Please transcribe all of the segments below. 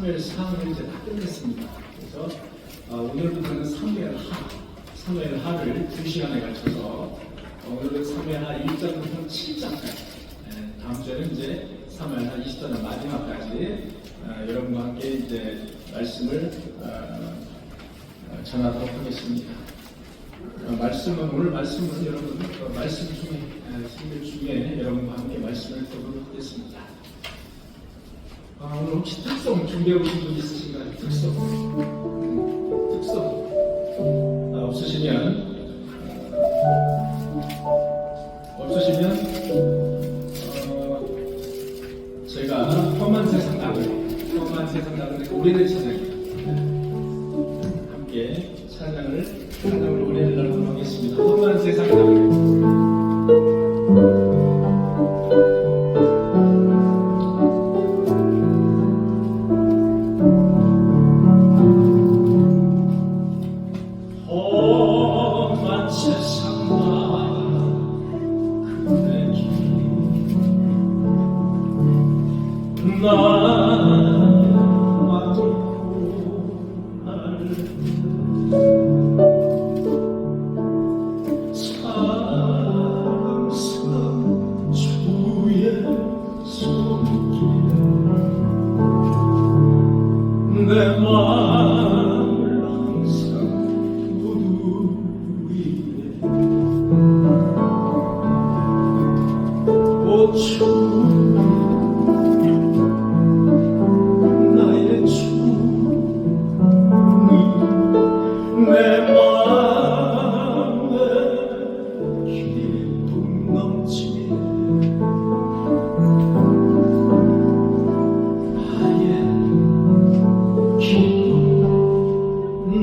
사무엘 상을 이제 다 끝냈습니다. 그래서 오늘부터는 사무엘 하를 2시간에 걸쳐서 오늘은 사무엘 하 1장부터 7장까지, 다음 주에는 이제 사무엘 하 20장 마지막까지 여러분과 함께 이제 말씀을 전하도록 하겠습니다. 오늘 말씀은 여러분 말씀 중에 설교 중에 여러분과 함께 말씀을 듣도록 하겠습니다. 오늘 혹시 특송 준비해 오신 분 있으신가요? 특송 없으시면 제가 험한 세상 나그네 오래된 찬양입니다. 함께 찬양을 올려드리도록 하겠습니다. 험한 세상 나그네. 내 마음을 항상 구두 위에 주 나의 주님 내 마음에 기쁨 넘치네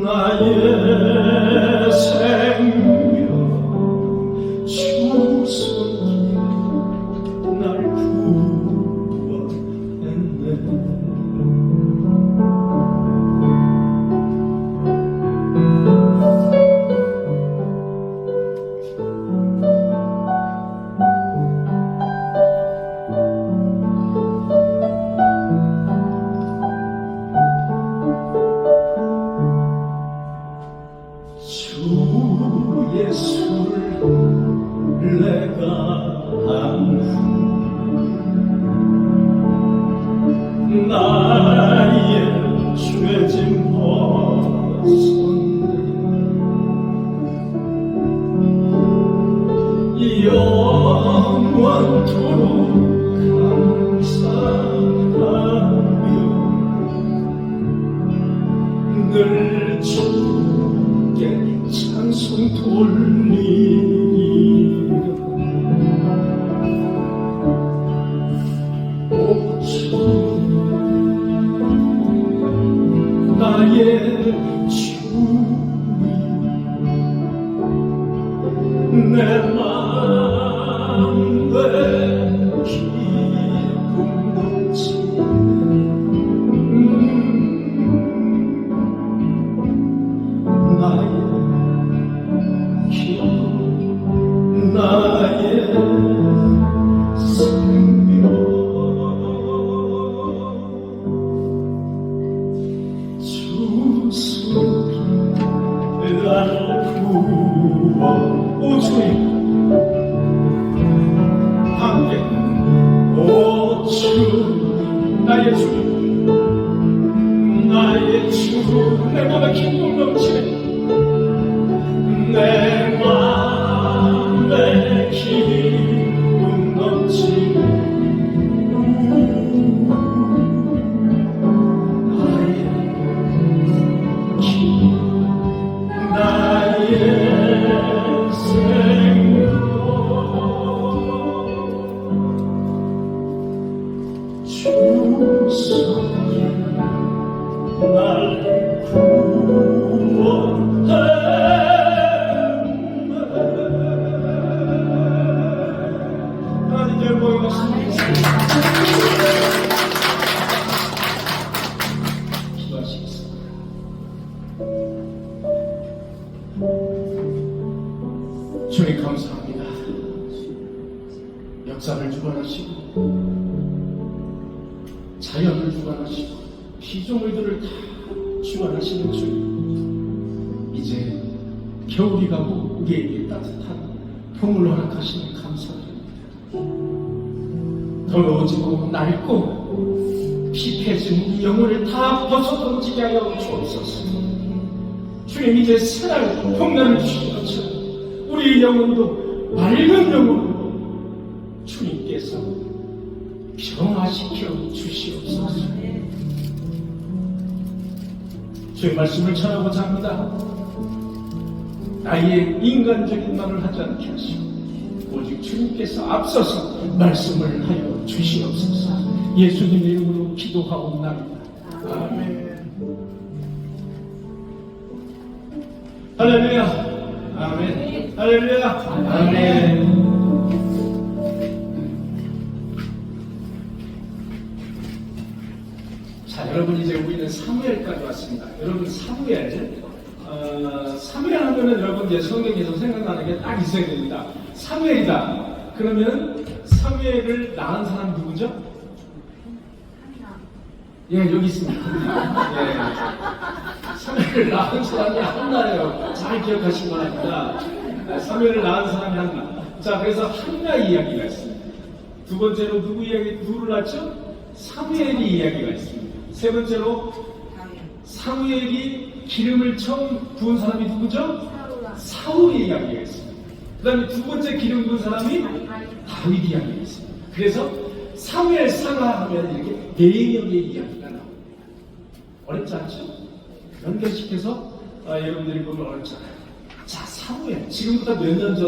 나의 생명 주 손길 날 구원했네 주 예수를 내가 안고 나의 죄짐 벗었네 영원토록 감사하며 늘 주께 찬송 돌리리라 오 주 나의 주님 내 마음에 기쁨 넘치네 나의 생명 주 손길 날 구원 오 주님 함께 오 주 나의 주 내 맘에 기쁨 넘치네 내 맘에 기쁨 넘치네 나의 생명 주 손길 날 구원해 하나님께 모여봤습니다. 기도하시겠습니다. 주님 감사합니다. 역사를 주관하시고 자연을 주관하시고 피조물들을 다 주관하시는 주님, 이제 겨울이 가고 우리에게 따뜻한 봄을 허락하시니 감사드립니다. 더러워지고 낡고 피폐해진 우리 영혼을 다 벗어던지게 하여 주옵소서. 주님, 이제 새날 봄날을 주신 것처럼 우리 영혼도 맑은 영혼으로 주님께서 평화시켜 주시옵소서. 주의 말씀을 전하고자 합니다. 나의 인간적인 말을 하지 않게 하시고 오직 주님께서 앞서서 말씀을 하여 주시옵소서. 예수님의 이름으로 기도하옵나이다. 아멘. 할렐루야. 아멘. 할렐루야. 아멘. 자, 여러분, 이제 우리는 사무엘까지 왔습니다. 여러분, 사무엘 하면은 여러분 이제 성경에서 생각나는 게 딱 있어야 됩니다. 사무엘이다. 그러면 사무엘을 낳은 사람 누구죠? 예, 여기 있습니다. 예. 사무엘을 낳은 사람이 한나예요. 잘 기억하시기 바랍니다. 사무엘을 낳은 사람이 한나. 자, 그래서 한나 이야기가 있습니다. 두 번째로 누구를 낳죠? 사무엘이 이야기가 있습니다. 세 번째로 사무엘이 기름을 처음 부은 사람이 누구죠? 사울이 이야기가 있습니다. 그 다음에 두 번째 기름 부은 사람이 다윗 이야기가 있습니다. 그래서 사무엘 상하하면 이렇게 4명의 이야기가 나옵니다. 어렵지 않죠? 연결시켜서 여러분들이 보면 어렵지 않아요. 자, 사무엘. 지금부터 몇 년 전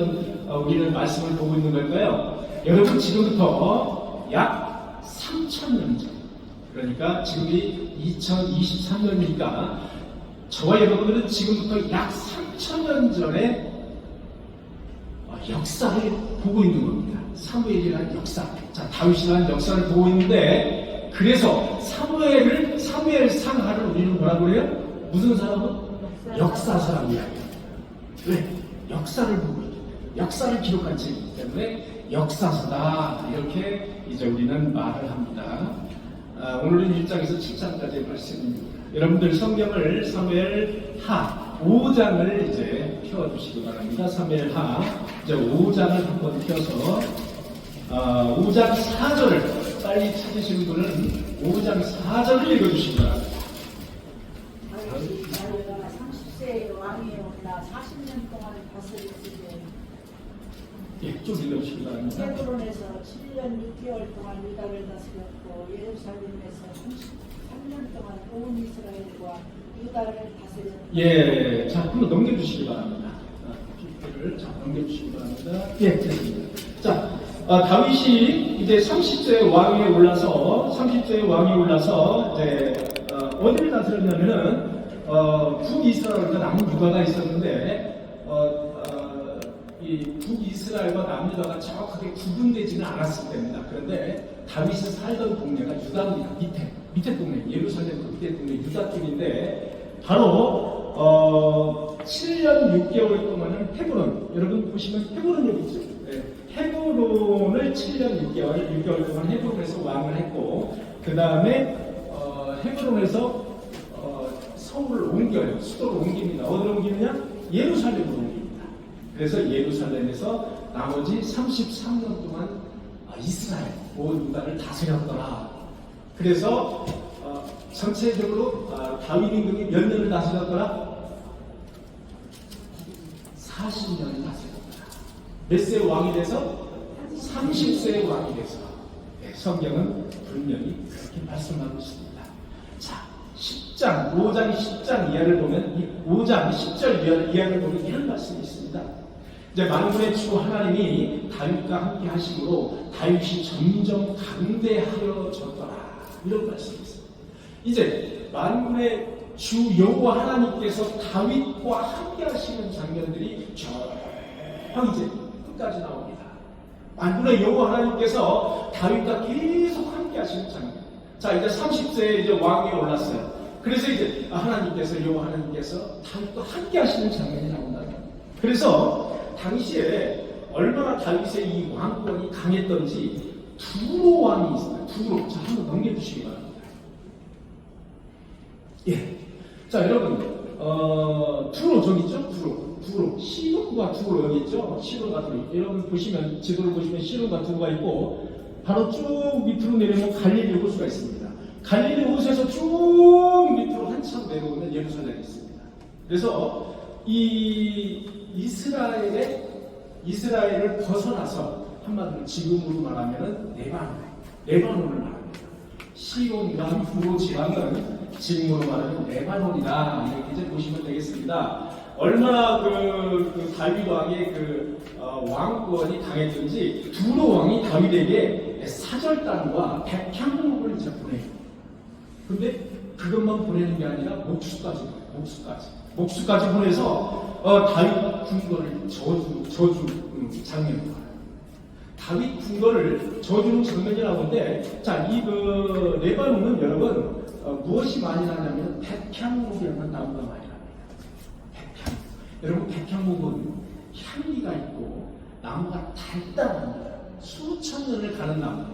우리는 말씀을 보고 있는 걸까요? 여러분, 지금부터 약 3,000년 전. 그러니까 지금이 2023년이니까 저와 여러분들은 지금부터 약 3,000년 전에 역사를 보고 있는 겁니다. 사무엘이라는 역사. 자, 다윗이라는 역사를 보고 있는데, 그래서 사무엘 상하를 우리는 뭐라고 그래요? 무슨 사람은? 역사 사람이야. 왜? 역사를 보고 있기 때문에, 역사를 기록한 책이기 때문에 역사서다. 이렇게 이제 우리는 말을 합니다. 오늘은 1장에서 7장까지의 말씀입니다. 여러분들 성경을 사무엘 하 5장을 이제 펴주시기 바랍니다. 사무엘 하 이제 5장을 한번 펴서 5장 4절을 빨리 찾으시는 분은 5장 4절을 읽어주시기 바랍니다. 다윗이 30세의 왕이 올라 40년 동안 다스렸으되 예, 좀 읽어주시기 바랍니다. 헤브론에서 7년 6개월 동안 유다를 다스렸고 예루살렘에서 33년 동안 온 이스라엘과 유다를 다스렸다. 예, 자, 한번 넘겨주시기 바랍니다. 를 자, 넘겨주시기 바랍니다. 예, 됐습니다. 자, 다윗이 이제 30세의 왕위에 올라서 이제 어디를 다스렸냐면은 북이스라엘과 남유다가 있었는데 이 북이스라엘과 남유다가 정확하게 구분되지는 않았을 때입니다. 그런데 다윗이 살던 동네가 유다입니다. 밑에 동네, 예루살렘 그 밑에 동네 유다 쪽인데 바로 7년 6개월 동안은 헤브론, 여러분 보시면 헤브론 여기 있죠. 네. 헤브론을 7년 6개월 동안 헤브론에서 왕을 했고, 그 다음에 헤브론에서 서울을 옮겨요. 수도를 옮깁니다. 어디로 옮기느냐? 예루살렘으로 옮깁니다. 그래서 예루살렘에서 나머지 33년 동안 이스라엘, 온 유다를 다스렸더라. 그래서 전체적으로 다윗 임금이 몇 년을 다스렸더라? 40년을 다스렸더라. 몇 세의 왕이 돼서? 30세의 왕이 돼서. 네, 성경은 분명히 그렇게 말씀하고 있습니다. 자, 5장 10장 이하를 보면, 이 5장 10절 이하를 보면 이런 말씀이 있습니다. 이제 만군의 주 하나님이 다윗과 함께 하심으로 다윗이 점점 강대하여졌더라. 이런 말씀이 있습니다. 이제 만군의 주 여호와 하나님께서 다윗과 함께 하시는 장면들이 쭉 이제 끝까지 나옵니다. 만군의 여호와 하나님께서 다윗과 계속 함께 하시는 장면. 자, 이제 30세에 이제 왕위에 올랐어요. 그래서 이제 여호와 하나님께서 다윗과 함께 하시는 장면이 나온다. 그래서 당시에 얼마나 다윗의 이 왕권이 강했던지 두로 왕이 있어요. 두로. 자, 한번 넘겨주시기 바랍니다. 예. 자, 여러분, 두로 저기 있죠? 두로. 시돈과 두로 여기 있죠? 시돈과 두로. 여러분 보시면, 지도를 보시면 시돈과 두로가 있고, 바로 쭉 밑으로 내려오면 갈릴리 호수가 있습니다. 갈릴리 호수에서 쭉 밑으로 한참 내려오면 예루살렘이 있습니다. 그래서 이 이스라엘을 벗어나서 한마디로 지금으로 말하면 레바논을 말합니다. 시온과 두로 지방은 지금으로 말하면 레바논이다. 이렇게 이제 보시면 되겠습니다. 얼마나 그 다윗 왕의 왕권이 강했든지 두로 왕이 다윗에게 사절단과 백향목을 이제 보내요. 근데 그것만 보내는 게 아니라 목수까지 보내서 다윗 궁궐을 저주 장면이 나와요. 다윗 궁궐을 저주는 장면이 나오는데, 자, 레바논은 여러분 무엇이 많이 나냐면 백향목이라는 나무가 많이 납니다. 백향. 여러분 백향목은 향기가 있고 나무가 달달합니다. 수천 년을 가는 나무.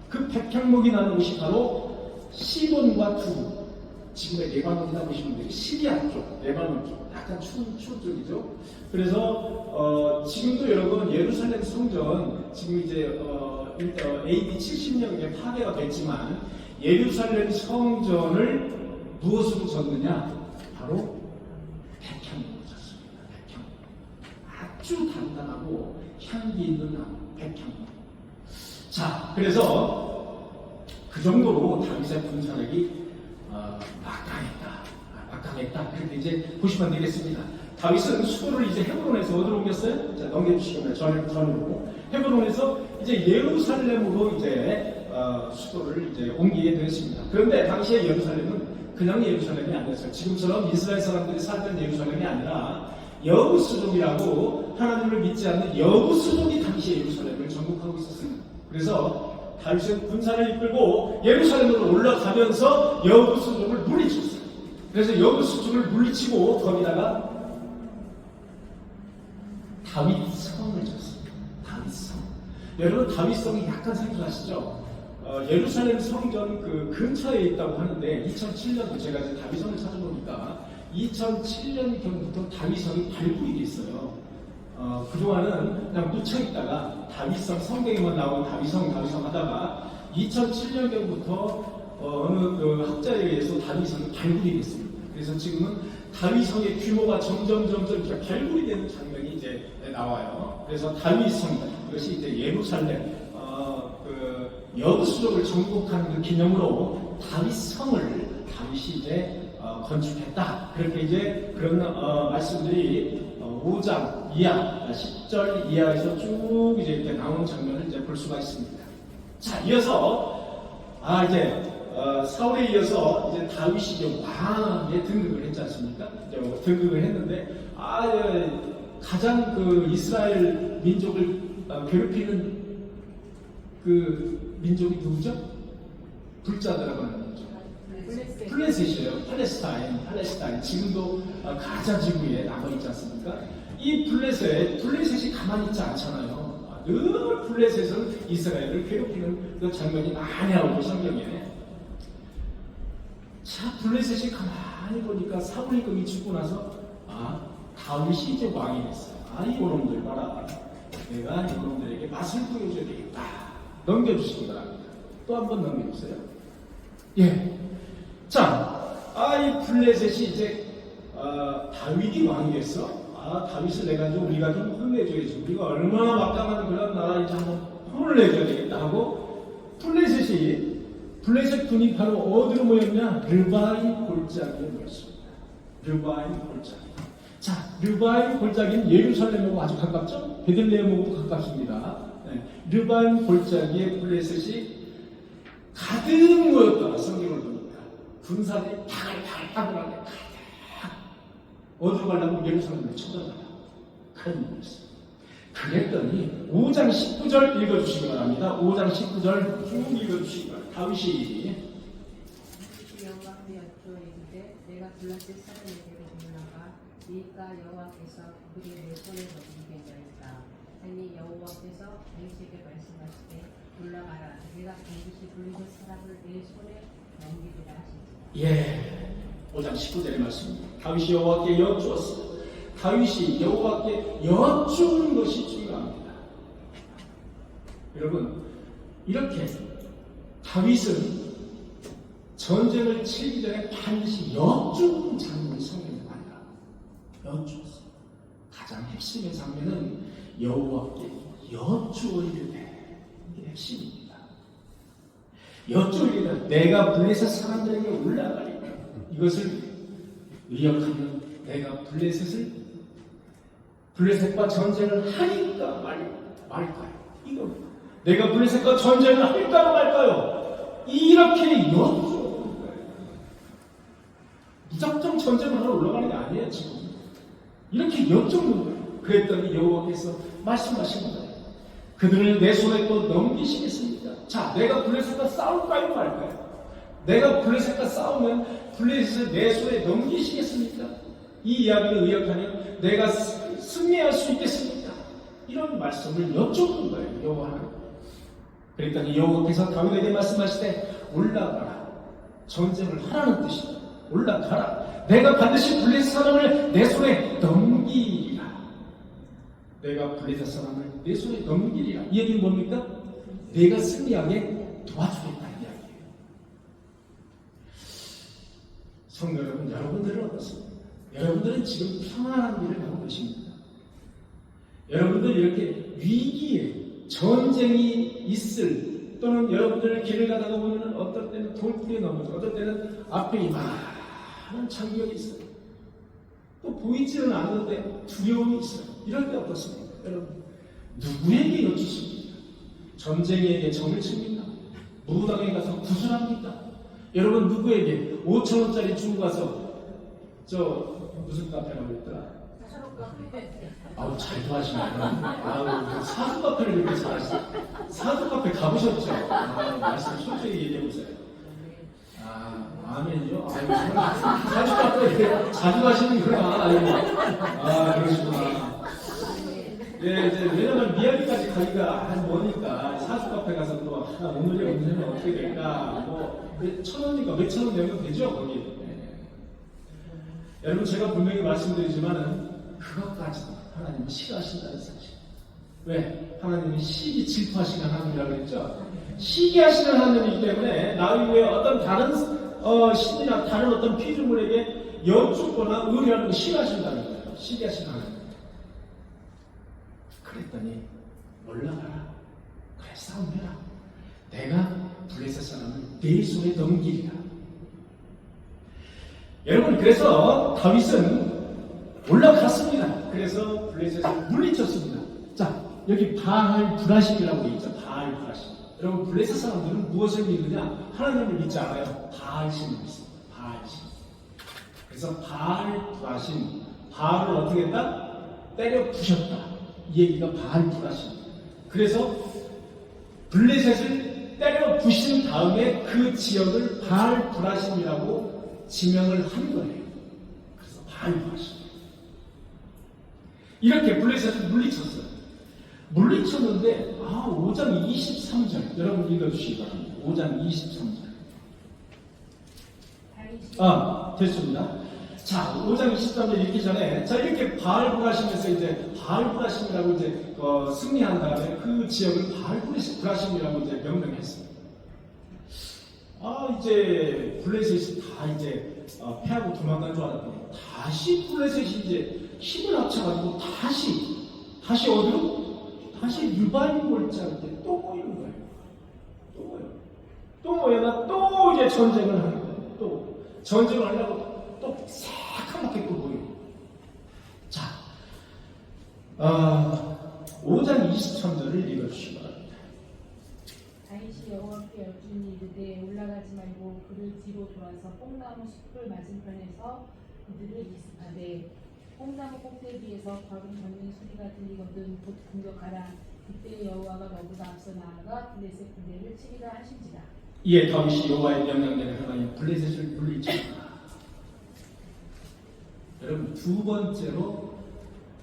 그 백향목이 나는 곳이 바로 시돈과 두루, 지금의 레바논이다 보시면 돼요. 시리아 쪽, 레바논 쪽, 약간 추운 쪽이죠. 그래서 지금도 여러분 예루살렘 성전 지금 이제 AD 70년에 파괴가 됐지만 예루살렘 성전을 무엇으로 졌느냐? 바로 백향목으로 졌습니다. 백향목. 아주 단단하고 향기 있는 나무, 백향목. 자, 그래서 그 정도로 다윗의 군사력이 막강했다. 그런데 이제 보시면 되겠습니다. 다윗은 수도를 이제 헤브론에서 어디로 옮겼어요? 자, 넘겨주시면 전으로 헤브론에서 이제 예루살렘으로 이제 수도를 이제 옮기게 되었습니다. 그런데 당시에 예루살렘은 그냥 예루살렘이 아니었어요. 지금처럼 이스라엘 사람들이 살던 예루살렘이 아니라 여부수족이라고 하나님을 믿지 않는 여부수족이 당시에 예루살렘을 정복하고 있었어요. 그래서 다윗은 군사를 이끌고 예루살렘으로 올라가면서 여부수족을 물리쳤어요. 그래서 여부수족을 물리치고 거기다가 다윗성을 졌습니다. 다윗성. 여러분 다윗성이 약간 생각하시죠? 예루살렘 성전 그 근처에 있다고 하는데 2007년도 제가 이제 다윗성을 찾아보니까 2007년경부터 다윗성이 발굴이 돼 있어요. 그동안은 그냥 묻혀있다가 다윗성 성경에만 나오는 다윗성 하다가 2007년경부터 어느 그 학자에 의해서 다윗성이 발굴이 됐습니다. 그래서 지금은 다윗성의 규모가 점점 이렇게 발굴이 되는 장면이 이제 나와요. 그래서 다윗성, 이것이 이제 예루살렘 여부수족을 정복하는 그 기념으로 다윗이 이제 건축했다. 그렇게 이제 그런 말씀들이 5장 이하, 10절 이하에서 쭉 이제 이렇게 나오는 장면을 이제 볼 수가 있습니다. 자, 이어서 이제 사울에 이어서 이제 다윗이 이제 왕에 등극을 했지 않습니까? 이제 등극을 했는데 가장 그 이스라엘 민족을 괴롭히는 그 민족이 누구죠? 불자들이라고 하는 민족. 플레셋이에요. 팔레스타인. 지금도 가자 지구에 남아있지 않습니까? 이 플레셋이 가만히 있지 않잖아요. 늘 플레셋은 이스라엘을 괴롭히는 그 장면이 많이 나오고 성경에. 자, 플레셋이 가만히 보니까 사울이 거기 죽고 나서 다윗이 이제 왕이 됐어요. 이놈들 봐라. 내가 이놈들에게 맛을 보여줘야 되겠다. 넘겨주시기 바랍니다. 또 한 번 넘겨주세요. 예. 자, 이 블레셋이 이제 다윗이 왕이 됐어. 다윗을 내가지고 우리가 좀 혼내줘야지. 우리가 얼마나 막강한 그런 나라인지 한번 혼을 내줘야 되겠다 하고 블레셋 군이 바로 어디로 모였냐? 르바임 골짜기에 모였습니다. 르바임 골짜기. 자, 르바임 골짜기는 예루살렘하고 아주 가깝죠? 베들레헴하고도 가깝습니다. 르바임 골짜기에 블레셋이 가득 모였다가 성경을 보니까 군사들이 파글파글하게 가득 어디로 가려고 예루살렘을 쳐들어가요. 가득 그랬더니 5장 19절 읽어주시기 바랍니다. 5장 19절 쭉 읽어주시기 바랍니다. 다윗이 여호와께 여쭈어이르되 내가 블레셋 사람에게로 올라가 이까 여호와께서 그들이 내 손에서 이기게 하였다. 아니 여호와께서 다윗에게 말씀하시되 올라가라. 내가 반드시 블레셋 사람을 내 손에 넘기리라 하시지. 5장 12장 19절의 말씀입니다. 다윗이 여호와께 여쭈었습니다. 다윗이 여호와께 여쭈는 것이 중요합니다. 여러분, 이렇게 다윗은 전쟁을 치기 전에 반드시 여쭈는 장면이 성경에 많이 나와요. 여쭈었습니다. 가장 핵심의 장면은 여호와께 여쭈어이르되, 이게 핵심입니다. 여쭈어이르되 내가 블레셋 사람들에게 올라가리라. 이것을 의역하면 내가 블레셋과 전쟁을 하니까 말까요? 이겁니다. 내가 블레셋과 전쟁을 할까요 말까요? 이렇게 여쭈는 거예요. 무작정 전쟁을 하러 올라가는 게 아니에요. 지금 이렇게 여쭈는 거예요. 그랬더니 여호와께서 말씀하신 거예요. 그들을 내 손에 또 넘기시겠습니까? 자, 내가 블레셋과 싸울까요 말까요? 내가 블레셋과 싸우면 블레셋을 내 손에 넘기시겠습니까? 이 이야기를 의역하면 내가 승리할 수 있겠습니까? 이런 말씀을 여쭙는 거예요. 여호와는. 그랬더니 여호와께서 다윗에게 말씀하시되 올라가라. 전쟁을 하라는 뜻이다. 올라가라. 내가 반드시 블레셋 사람을 내 손에 넘기리라. 내가 블레셋 사람을 내 손에 넘기리라. 이 얘기는 뭡니까? 내가 승리하게 도와주겠다는 이야기예요. 성도 여러분, 여러분들은 어떻습니까? 여러분들은 지금 평안한 길을 가고 계십니다. 여러분들 이렇게 위기에 전쟁이 있을, 또는 여러분들 길을 가다가 보면 어떤 때는 돌풀이 넘어져, 어떤 때는 앞에 이만한 장벽이 있어요. 또 보이지는 않는데 두려움이 있어요. 이럴 때 어떻습니까? 여러분, 누구에게 여쭈십니까? 전쟁에게 점을 칩니까? 무당에 가서 구슬합니까? 여러분, 누구에게 5,000원짜리 주고 가서 무슨 카페라고 했더라? 아우, 잘 도와주시네. 아우, 사주 카페를 그렇게 잘하시죠? 사주 카페 가보셨죠? 말씀 솔직히 얘기해보세요. 아멘이요? 사주 카페 자주 가시는구나. 그러시구나. 예, 이제, 왜냐면 미야기까지 가기가 한 머니까 사주 카페 가서 또, 오늘의 운세는 어떻게 될까? 뭐, 1,000원이니까 몇천 원 내면 되죠, 거기. 여러분, 제가 분명히 말씀드리지만은, 그것까지도 하나님은 싫어하신다는 사실. 왜? 하나님은 시기 질투하시는 하나님이라고 했죠? 시기하시는 하나님이기 때문에 나 이후에 어떤 다른 신이나 다른 어떤 피조물에게 여쭙거나 의뢰하는 거 싫어하신다는 거예요. 시기하시는 하나님. 그랬더니 올라가라. 그래, 싸움해라. 내가 블레셋 사람을 내 손에 넘기리라. 여러분, 그래서 다윗은 올라갔습니다. 그래서 블레셋을 물리쳤습니다. 자, 여기 바알 브라심이라고 되어 있죠. 바알 브라심. 여러분, 블레셋 사람들은 무엇을 믿느냐? 하나님을 믿지 않아요. 바알 신을 믿습니다. 바알 신. 그래서 바알 브라심, 바알을 어떻게 했다? 때려 부셨다. 이 얘기가 바알 브라심. 그래서 블레셋을 때려 부신 다음에 그 지역을 바알 브라심이라고 지명을 한 거예요. 그래서 바알 브라심. 이렇게 블레셋을 물리쳤어요. 물리쳤는데 5장 23절 여러분 읽어주시기 바랍니다. 5장 23절. 됐습니다. 자, 5장 23절 읽기 전에 이렇게 바알브라심에서 이제 바알브라심이라고 이제 승리한 다음에 그 지역을 바알브라심이라고 이제 명명했습니다. 이제 블레셋이 다 이제 패하고 도망간 줄 알았더니 다시 블레셋이 이제 힘을 합쳐가지고 다시 어디로? 다시 유바임 골짜기 때 또 모이는 거예요. 또 모여나 또 이제 전쟁을 하는 거예요. 또 전쟁을 하려고 또 새카맣게 또 모이고. 자, 5장 23절을 읽어주시기 바랍니다. 다윗이 여호와께 여쭈니 이르되 올라가지 말고 그를 뒤로 돌아서 뽕나무 숲을 맞은편에서 그들을 이습하되 뽕나무 꼭대기에서 과금 걷는 소리가 들리거든 곧 공격하라. 그때 여호와가 너보다 앞서 나아가 블레셋 군대를 치리라 하신지라. 이에 다윗이 여호와의 명령대로 하나님 블레셋을 물리쳤다. 여러분, 두 번째로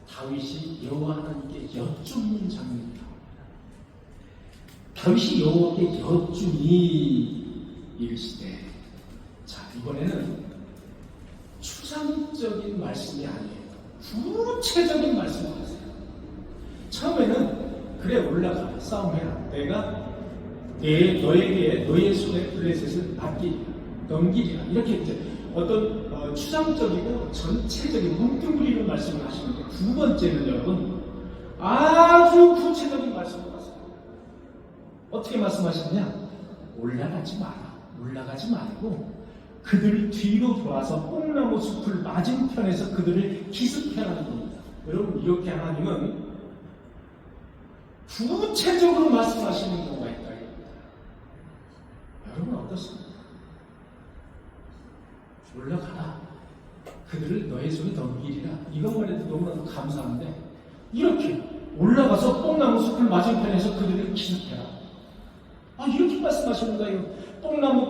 다윗이 여호와 하나님께 여쭙는 장면입니다. 다윗이 여호와께 여쭈니 이르시되, 자, 이번에는 추상적인 말씀이 아니에요. 구체적인 말씀을 하세요. 처음에는 그래 올라가 싸움해라. 내가 너에게 너의 손에 블레셋을 맡기리라. 넘기리라. 이렇게 이제 어떤 추상적이고 전체적인 뭉뚱그리는 말씀을 하시는데 두 번째는 여러분 아주 구체적인 말씀을 하세요. 어떻게 말씀하시느냐? 올라가지 마라. 올라가지 말고 그들 뒤로 돌아서 뽕나무 숲을 맞은편에서 그들을 기습하라는 겁니다. 여러분 이렇게 하나님은 구체적으로 말씀하시는 경우가 있다. 여러분 어떻습니까? 올라가라. 그들을 너의 손에 넘기리라. 이것만 해도 너무나도 감사한데 이렇게 올라가서 뽕나무 숲을 맞은편에서 그들을 기습해라. 이렇게 말씀하시는 거예요. 뽕나무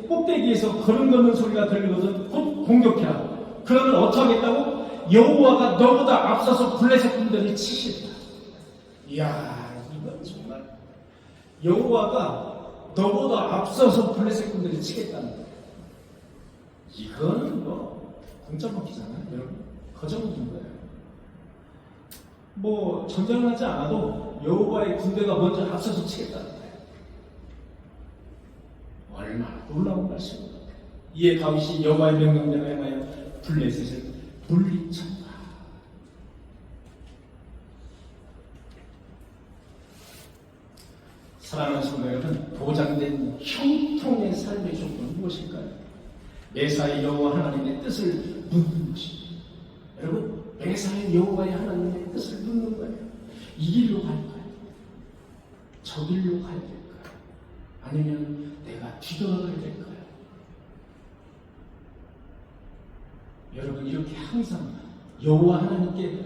꼭대기에서 걸음걷는 소리가 들리거든 곧 공격해라. 그러면 어떻게 하겠다고? 여호와가 너보다 앞서서 블레셋 군대를 치시리라. 이야, 이건 정말 여호와가 너보다 앞서서 블레셋 군대를 치겠다는 거예요. 이거는 공짜 먹기잖아요. 여러분 거저먹는 거예요. 전쟁을 하지 않아도 여호와의 군대가 먼저 앞서서 치겠다는 거예요. 얼마나 놀라운 말씀입니다. 이에 다윗이 여호와의 명령대로 행하여 블레셋을 물리쳤다. 사랑하는 성도 여러분, 보장된 형통의 삶의 조건은 무엇일까요? 매사에 여호와 하나님의 뜻을 묻는 것입니다. 여러분, 매사에 여호와의 하나님의 뜻을 묻는 거예요. 이 길로 갈까요? 저 길로 가야 될까요? 아니면 내가 뒤돌아가야 될까요? 여러분 이렇게 항상 여호와 하나님께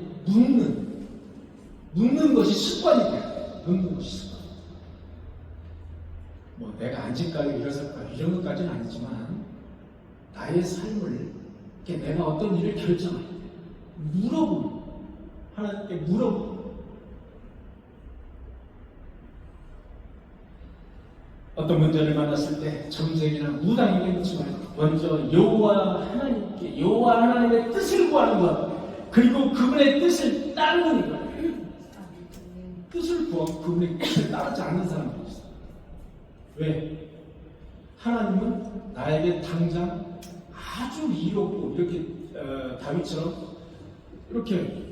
묻는 것이 습관이 돼요. 묻는 것이 습관. 내가 앉을까요? 일어설까요? 이런 것까지는 아니지만 나의 삶을 내가 어떤 일을 결정할 때 물어보고 하나님께 물어보고 어떤 문제를 만났을 때 점쟁이나 무당에게 묻지 말고 먼저 여호와 하나님께 여호와 하나님의 뜻을 구하는 것 그리고 그분의 뜻을 따르는 것. 뜻을 구하고 그분의 뜻을 따르지 않는 사람들이 있어요. 왜? 하나님은 나에게 당장 아주 이롭고 이렇게 다윗처럼 이렇게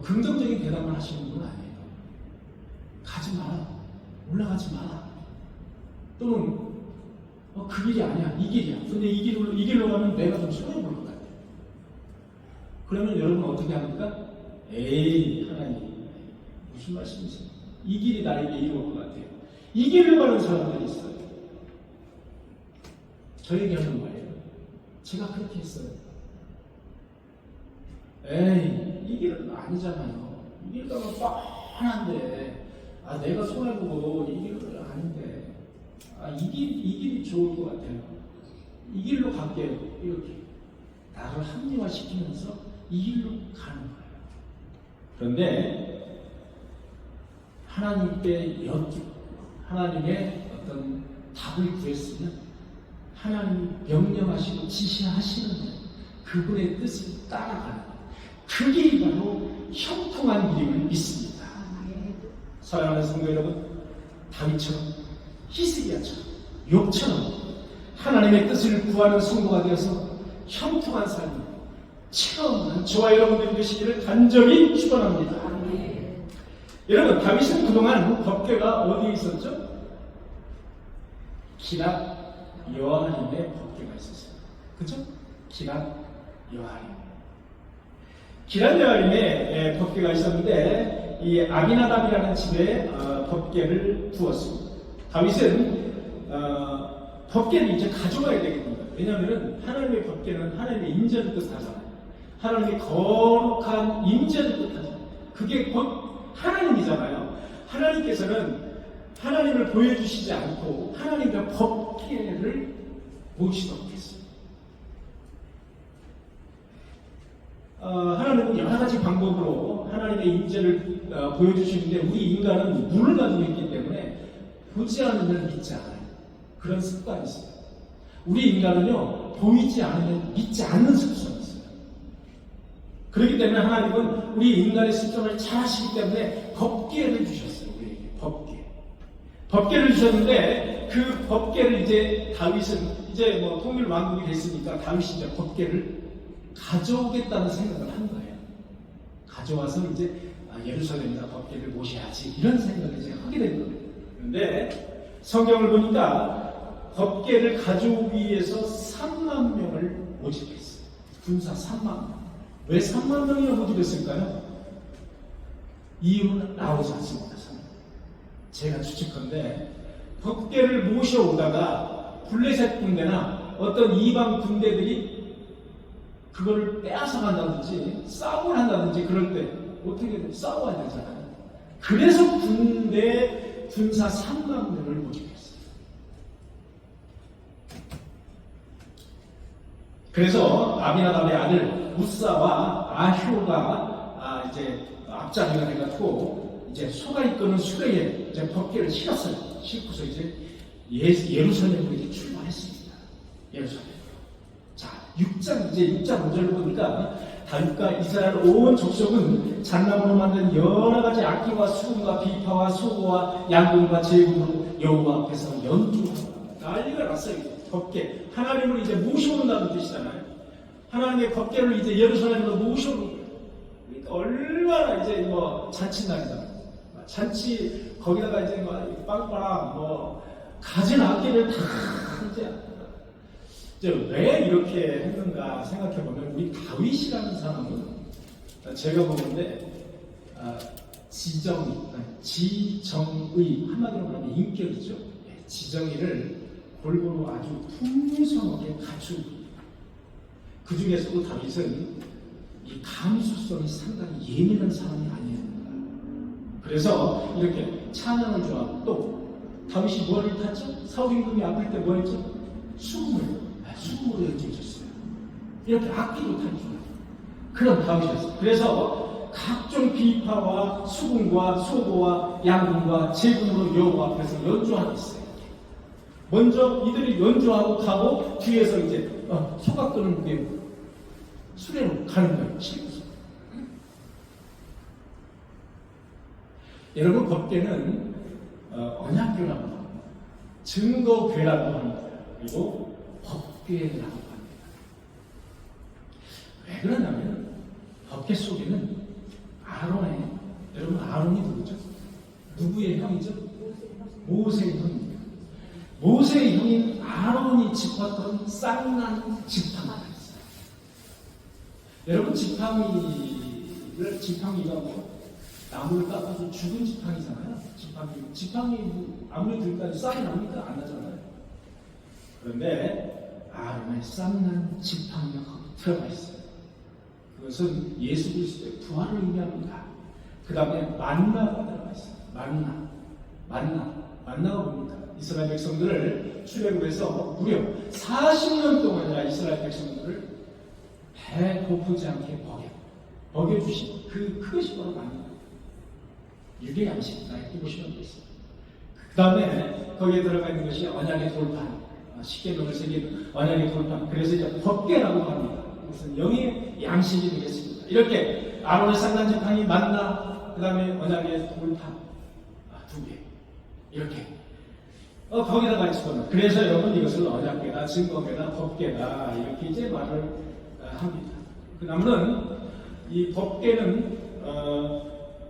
긍정적인 대답을 하시는 분 아니에요. 가지 마라. 올라가지 마라. 또는 그 길이 아니야. 이 길이야. 근데 이 길로 가면 내가 좀 손해볼 것 같아. 그러면 여러분 어떻게 합니까? 에이 하나님 무슨 말씀이세요? 이 길이 나에게 이로울 것 같아요. 이 길로 가는 사람들이 있어요. 저에게 하는 말이에요. 제가 그렇게 했어요. 에이 이 길은 아니잖아요. 이 길 가면 뻔한데 내가 손해보고 이 길은 아닌데 이 길이 좋을 것 같아요. 이 길로 갈게요. 이렇게 나를 합리화시키면서 이 길로 가는 거예요. 그런데 하나님께 여쭙고 하나님의 어떤 답을 구했으면 하나님이 명령하시고 지시하시는 그분의 뜻을 따라가는 그게 바로 형통한 길임을 믿습니다. 사랑하는 성도 여러분, 다윗처럼 히스기야처럼 욥처럼 하나님의 뜻을 구하는 성도가 되어서 형통한 삶을 체험하는 저와 여러분들이 되시기를 간절히 축원합니다. 여러분 다윗은 그동안 법궤가 어디에 있었죠? 기랏 여아림의 법궤가 있었어요. 그죠? 기랏 여아림. 기랏 여아림의 법궤가 있었는데 이 아비나답이라는 집에 법궤를 두었습니다. 다윗은 법궤를 이제 가져가야 되겠습니다. 왜냐하면 하나님의 법궤는 하나님의 임재를 뜻하잖아요. 하나님의 거룩한 임재를 뜻하잖아요. 그게 곧 하나님이잖아요. 하나님께서는 하나님을 보여주시지 않고 하나님의 법궤를 모시도록 했습니다. 하나님은 여러 가지 방법으로 하나님의 임재를 보여주시는데 우리 인간은 눈을 가지고 있기 때문에 보지 않으면 믿지 않아요. 그런 습관이 있어요. 우리 인간은요, 보이지 않으면 믿지 않는 습성이 있어요. 그렇기 때문에 하나님은 우리 인간의 습성을 잘 아시기 때문에 법궤를 주셨어요. 우리에게 법궤. 법궤를 주셨는데 그 법궤를 이제 다윗은 이제 뭐 통일 왕국이 됐으니까 다윗이 이제 법궤를 가져오겠다는 생각을 한 거예요. 가져와서 이제 예루살렘에다 법궤를 모셔야지 이런 생각을 이제 하게 된 거예요. 그런데 성경을 보니까 법궤를 가져오기 위해서 3만 명을 모집했어요. 군사 3만 명. 왜 3만 명이나 모집했을까요? 이유는 나오지 않습니다. 제가 추측컨대 법궤를 모셔오다가 블레셋 군대나 어떤 이방 군대들이 그걸 빼앗아 간다든지 싸움을 한다든지 그럴 때 어떻게든 싸워야 되잖아요. 그래서 군사 3만 명을 모집했어요. 그래서 아비나답의 아들 우사와 아효가 이제 앞자리가 돼가지고 이제 소가 이끄는 수레에 이제 법궤를 실었어요. 싣고서 이제 예루살렘으로 이제 출발했습니다. 예루살렘. 자, 6장 5절을 보니까 다윗과 이스라엘 온 족속은 잣나무로 만든 여러 가지 악기와 수금과 비파와 소고와 양금과 제금으로 여호와 앞에서 연주하고 난리가 났어요. 법궤. 하나님을 이제 모셔온다는 뜻이잖아요. 하나님의 법궤를 이제 예루살렘으로 모셔오는 거예요. 그러니까 얼마나 이제 뭐 잔치날이다. 잔치 거기다가 이제 막 빵빵 뭐 가진 악기를 다 이제 왜 이렇게 했는가 생각해 보면 우리 다윗이라는 사람은 제가 보는데 지정의 한마디로 말하면 인격이죠. 지정의를 골고루 아주 풍성하게 갖추고 그 중에서도 다윗은 이 감수성이 상당히 예민한 사람이 아니었는가. 그래서 이렇게 찬양을 좋아하고 또 다윗이 뭐를 탔죠? 사울 임금이 아플 때 뭐 했죠? 수금으로 연주해줬어요. 이렇게 악기도 타기 좋아요. 그런 다윗이었어요. 그래서 각종 비파와 수금과 소고와 양금과 제금으로 여호와 앞에서 연주하고 있어요. 먼저 이들이 연주하고 가고 뒤에서 이제 소가 끄는 무게 수레로 가는 거예요. 싣고서. 여러분 법궤는 언약궤라고 합니다. 증거궤라고 합니다. 그리고 법궤라고 합니다. 왜 그러냐면 법궤 속에는 여러분 아론이 누구죠? 누구의 형이죠? 모세의 형입니다. 모세의 형인 아론이 짚었던 쌍난 지팡이가 있어요. 여러분 지팡이가 뭐 나무를 깎아서 죽은 지팡이잖아요. 지팡이 아무리 들까지 쌀이 납니까? 안 나잖아요. 그런데 아론의 쌍난 지팡이가 거기 들어가 있어요. 그것은 예수 그리스도의 부활을 의미합니다. 그 다음에 만나가 들어가 있어요. 만나가 뭡니까? 이스라엘 백성들을 출애굽해서 무려 40년 동안이나 이스라엘 백성들을 배고프지 않게 먹여주신 그것이 바로 만나. 육의 양식이다 이렇게 보시면 되겠습니다. 그 다음에 거기에 들어가 있는 것이 언약의 돌판, 십계명을 새긴 언약의 돌판. 그래서 이제 법궤라고 합니다. 그것은 영의 양식이 되겠습니다. 이렇게 아론의 쌍난 지팡이 만나, 그 다음에 언약의 돌판 2개 이렇게 거기다가 집어넣어요. 그래서 여러분 이것을 언약궤다, 증거궤다, 법궤다 이렇게 이제 말을 합니다. 그 나무는 이 법궤는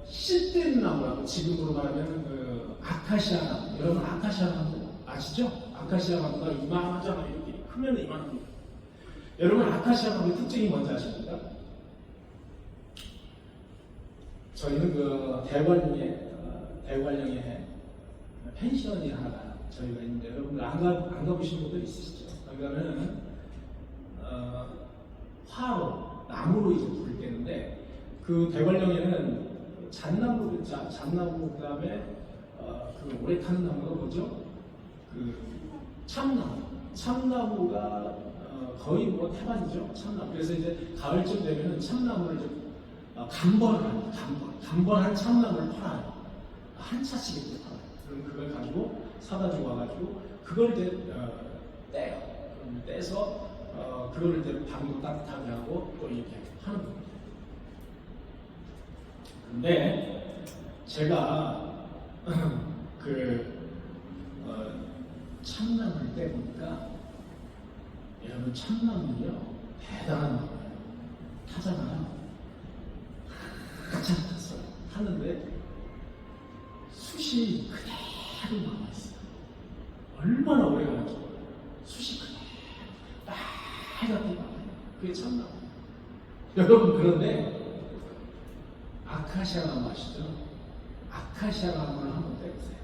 씨된 나무라고 지금으로 말하면 아카시아 나무. 여러분 아카시아 나무 아시죠? 아카시아 나무가 이만하잖아요. 이렇게 크면 이만합니다. 여러분 아카시아 나무의 특징이 뭔지 아십니까? 저희는 대관령에 펜션이 하나가 저희가 있는데 여러분 안 가보신 분들 있으시죠? 거기 가면은 화로 나무로 이제 불을 떼는데 그 대관령에는 잣나무 그다음에 그 오래 타는 나무가 뭐죠? 그 참나무가 거의 뭐 태반이죠. 참나무. 그래서 이제 가을쯤 되면은 참나무를 이제 감벌을 합니다. 감벌한 참나무를 팔아요. 한 차씩 이렇게 팔아요. 그럼 그걸 가지고 사가지고 와가지고 그걸 이제 떼요. 해서 그거를 이제 방도 따뜻하게 하고 또 이렇게 하는 겁니다. 근데 제가 참나무를 떼보니까 여러분 참나무는요 대단한 거예요. 타잖아요. 한참 탔어요. 하는데 숯이 그대로 남아있어요. 얼마나 오래 가는지 숯이 그대로 빨갛게 남아요. 그게 참나무. 여러분 그런데 아카시아 나무 아시죠? 아카시아 나무를 한번 떼보세요.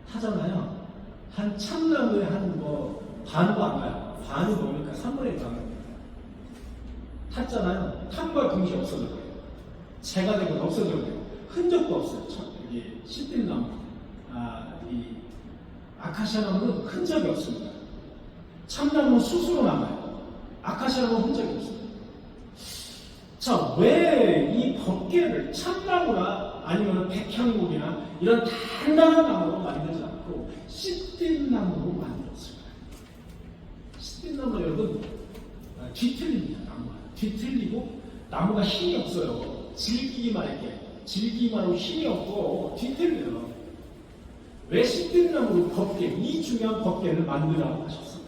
하잖아요. 한 참나무에 한 반도 안 가요. 반이 뭡니까? 3분의 1도 안 갑니다. 탔잖아요. 탐과 금이 없어져요. 재가 되고 없어져요. 흔적도 없어요. 여기 시들나무, 이 아카시아 나무는 흔적이 없습니다. 참나무는 숯으로 남아요. 아카시아 나무는 흔적이 없어요. 자, 왜 이 법계를 참나무나 아니면 백향목이나 이런 단단한 나무로 만들지 않고 시들나무로 만들었을까요? 시들나무 여러분 뒤틀립니다. 나무가 뒤틀리고 나무가 힘이 없어요. 질기기만 하고 힘이 없고 뒤틀려요. 왜 시들나무로 법계, 이 중요한 법계를 만들라고 하셨을까요?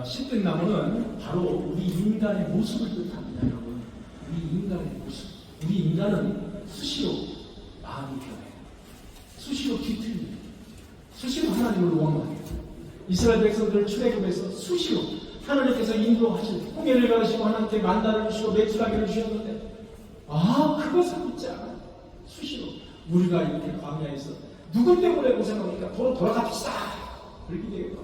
시들나무는 바로 우리 인간의 모습을 뜻합니다, 여러분. 우리 인간의 모습. 우리 인간은 수시로 마음이 변해요. 수시로 뒤틀려요. 수시로 하나님을 원망해요. 이스라엘 백성들을 출애굽해서 수시로 하나님께서 인도하신 홍해를 가르시고 하나님께 만나를 주시고 메추라기를 주셨는데 그것을 믿지 않아요. 수시로 우리가 이렇게 광야에서 누구 때문에 고생합니까? 돌아갑시다. 그렇게 되겠다.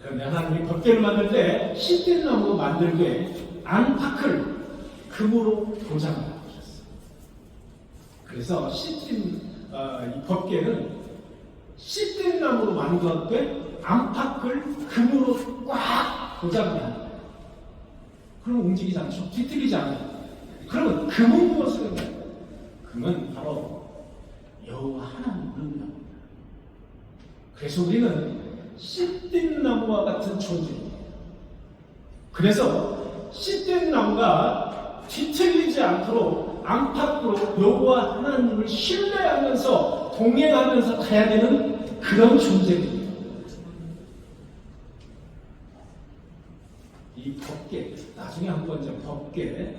그런데 하나님이 법궤를 만들 때 시들나무로 만들게 안팎을 금으로 도장을 하셨어요. 그래서 이 법궤는 시들나무로 만들었되 안팎을 금으로 꽉 도장을 하는 거예요. 그러면 움직이지 않죠. 뒤틀리지 않아요. 그러면 금은 무엇을 해요? 금은 바로 여호와 하나님을 의미합니다. 그래서 우리는 씨된 나무와 같은 존재입니다. 그래서 씨된 나무가 뒤틀리지 않도록 안팎으로 여호와 하나님을 신뢰하면서 동행하면서 가야 되는 그런 존재입니다. 이 법궤, 나중에 한번 이제 법궤에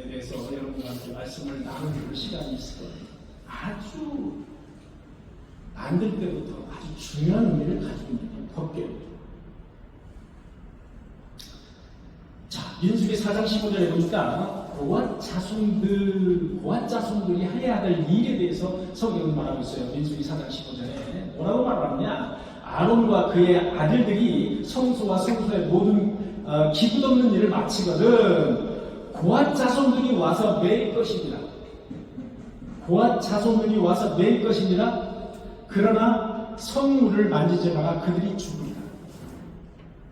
대해서 여러분과 함께 말씀을 나누는 시간이 있을 거예요. 아주 만들 때부터 아주 중요한 의미를 가지고 있는 법궤. 자, 민수기 4장 15절에 보니까 고앗 자손들이 해야 될 일에 대해서 성경은 말하고 있어요. 민수기 4장 15절에 뭐라고 말하느냐? 아론과 그의 아들들이 성소와 성소의 모든 기분 없는 일을 마치거든 고앗 자손들이 와서 매일 것입니다. 고앗 자손들이 와서 매일 것입니다. 그러나 성물을 만지지 마라. 그들이 죽으리라.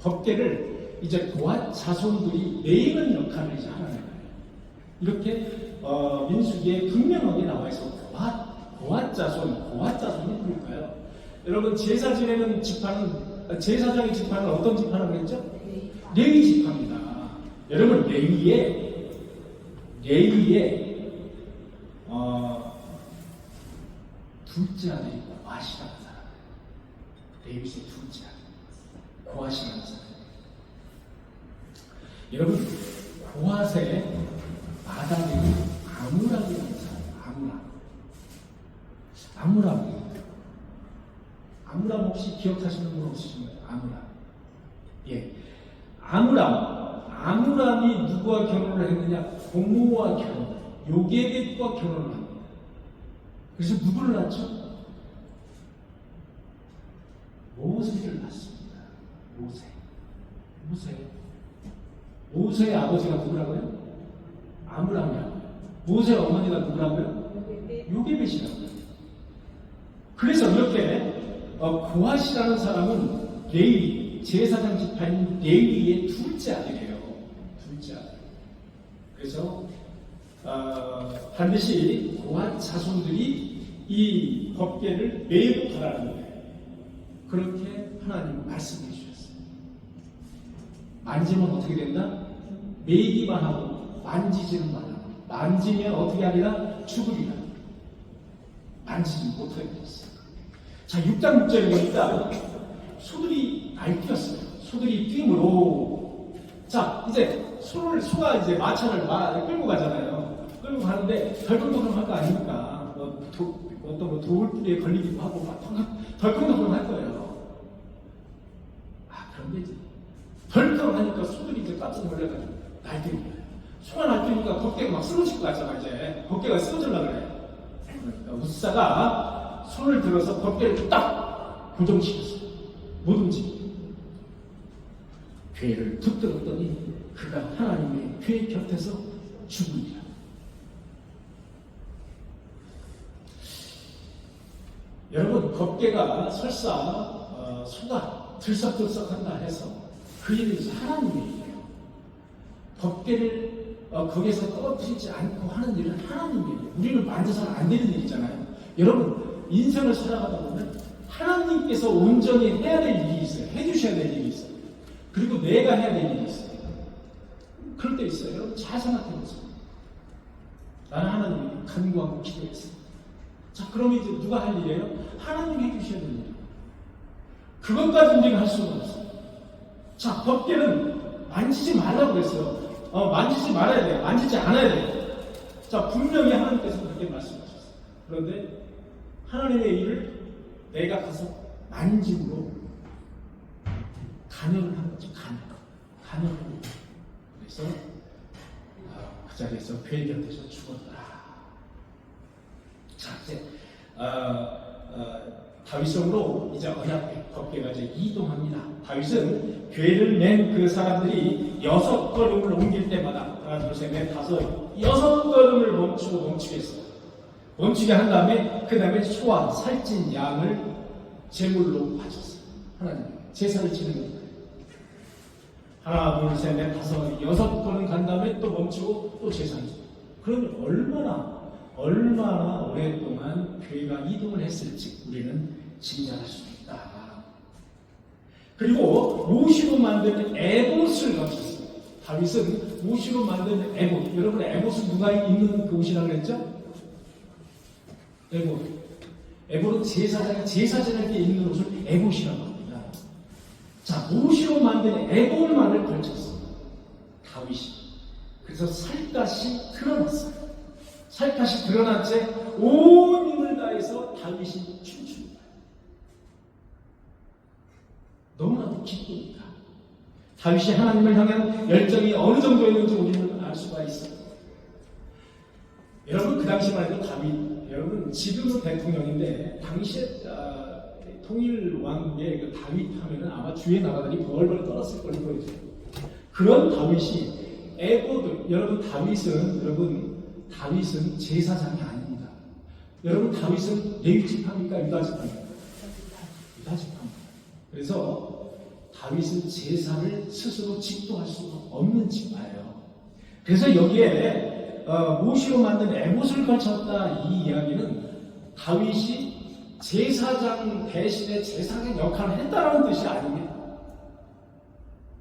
법궤를 이제 고앗 자손들이 매이는 역할을 이제 하는 거예요. 이렇게 민수기에 분명하게 나와 있어. 고앗 자손이 누굴까요? 여러분 제사 지내는 지파는 제사장의 지파는 어떤 지파라고 했죠? 레위 지파입니다. 여러분 레위의 둘째 아들이 고앗이라는 사람. 레위의 둘째 아들 고앗이라는 사람. 여러분 고앗의 아들이 아므람이라는 사람. 아므람 혹시 기억하시는 분 없으신가요? 예. 아므람이 누구와 결혼을 했느냐? 고모와 결혼, 요게벳과 결혼을 합니다. 그래서 누구를 낳죠? 모세를 낳습니다. 모세의 아버지가 누구라고요? 아므람이라고요. 모세의 어머니가 누구라고요? 요게벳이라고요. 그래서 이렇게 고앗이라는 사람은 레위, 제사장 지파인 레위의 둘째 아들이에요. 둘째 아들. 그래서 반드시 고앗 자손들이 이 법궤를 메고 가라는 거예요. 그렇게 하나님은 말씀해 주셨어요. 만지면 어떻게 된다? 메기만 하고 만지지는 말라. 만지면 어떻게 하리라? 죽으리라. 만지지 못하게 됐어요. 자, 6장 6절에 보니까 소들이 날뛰었어요. 소들이 뛰므로. 자, 이제 소가 이제 마차를 끌고 가잖아요. 끌고 가는데 덜컹덜컹 할 거 아닙니까? 어떤 돌뿌리에 걸리기도 하고 막 덜컹덜컹 할 거예요. 그런데 이제 덜컹 하니까 소들이 이제 깜짝 놀라가지고 날뛰는 거예요. 소가 날뛰니까 법궤가 막 쓰러질 것 같잖아. 이제 법궤가 쓰러지려고 그래. 그러니까 웃사가 손을 들어서 법궤를 딱 고정시켰어요. 못 움직여. 궤를 툭 들었더니 그가 하나님의 궤 곁에서 죽으리라. 여러분, 법궤가 설사 소가 들썩들썩한다 해서 그 일이 하나님의 일이에요. 법궤를 거기에서 떨어뜨리지 않고 하는 일은 하나님의 일이에요. 우리는 만져서는 안 되는 일이잖아요. 여러분, 인생을 살아가다 보면 하나님께서 온전히 해야 될 일이 있어요. 해주셔야 될 일이 있어요. 그리고 내가 해야 될 일이 있어요. 그럴 때 있어요. 여러분, 잘 생각해 보세요. 나는 하나님이 간구하고 기도했어요. 자, 그럼 이제 누가 할 일이에요? 하나님이 해주셔야 될 일이에요. 그것까지 우리가 할 수가 없어요. 자, 법궤는 만지지 말라고 그랬어요. 만지지 말아야 돼요. 만지지 않아야 돼요. 자, 분명히 하나님께서 그렇게 말씀하셨어요. 그런데 하나님의 일을 내가 가서 만짐으로 간여를 한 거죠. 간여를. 그래서 그 자리에서 궤 곁에서 죽었더라. 자, 이제 다윗성으로 이제 언약궤 법궤가 이제 이동합니다. 다윗은 궤를 맨 그 사람들이 6걸음을 옮길 때마다 하나, 둘, 셋, 넷, 다섯 6걸음을 멈추게 했어요. 멈추게 한 다음에 그 다음에 소와 살찐 양을 제물로 바쳤어요. 하나님 제사를 지는 거예요. 하나, 둘, 셋, 넷, 다섯 6걸음 간 다음에 또 멈추고 또 제사를 지는 거예요. 그러면 얼마나 오랫동안 궤가 이동을 했을지 우리는 짐작할 수 있다. 그리고 모시로 만든 에봇을 거쳤어요. 다윗은 모시로 만든 에봇. 여러분, 에봇은 누가 입는 그 옷이라고 그랬죠? 에봇. 에봇은 제사장할 때 입는 옷을 에봇이라고 합니다. 자, 모시로 만든 에봇만을 걸쳤어요. 다윗이. 그래서 살갗이 드러났어요. 살갗이 드러난 채 온 힘을 다해서 다윗이 춤춥니다. 너무나도 기쁩니다. 다윗이 하나님을 향한 열정이 어느 정도였는지 우리는 알 수가 있어요. 여러분, 그 당시만 해도 다윗, 여러분 지금은 대통령인데 당시에 통일왕국의 그 다윗 하면은 아마 주위의 나라들이 벌벌 떨었을 걸로 보여져요. 그런 다윗이 에봇, 여러분 다윗은 제사장이 아닙니다. 여러분, 다윗은 레위 지파입니까? 유다 지파입니까? 유다 지파입니다. 그래서 다윗은 제사를 스스로 집도할 수가 없는 지파예요. 그래서 여기에 모시로 만든 에봇을 걸쳤다 이 이야기는 다윗이 제사장 대신에 제사장 역할을 했다는 뜻이 아닙니다.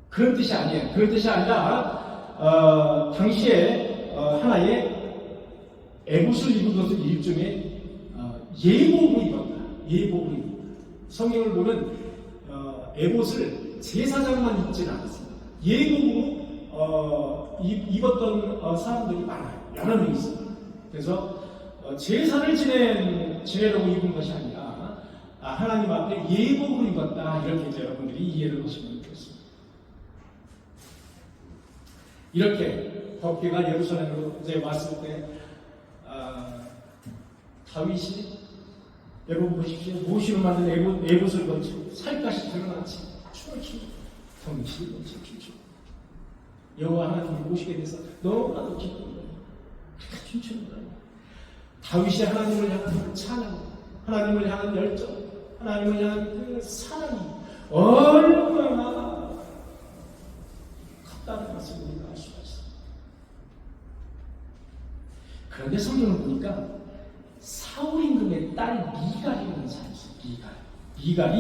그런 뜻이 아니에요. 그런 뜻이 아니라 당시에 하나의 에봇을 입은 것은 일종의 예복을 입었다. 예복을 입었다. 성경을 보면 에봇을 제사장만 입지는 않았습니다. 예복으로 입었던 사람들이 많아요. 여러 명 있습니다. 그래서 제사를 지내려고 입은 것이 아니라 하나님 앞에 예복으로 입었다. 이렇게 이제 여러분들이 이해를 하시면 좋겠습니다. 이렇게 법궤가 예루살렘으로 이제 왔을 때 다윗이 여러분 보십시오. 모시로 만든 에봇을 걸치고 살갗이 드러나지 춤을 추고 덩치를 걸치고 춤추고 여호와 하나님을 모시게 돼서 너무나도 기쁜 거예요. 그렇게 춤추는 거예요. 다윗이 하나님을 향한 그 찬양, 하나님을 향한 열정, 하나님을 향한 그 사랑이 얼마나 컸다는 것을 우리가 알 수가 있어요. 그런데 성경을 보니까 사울 임금의 딸이 미갈이라는 사람이 있어요. 미갈이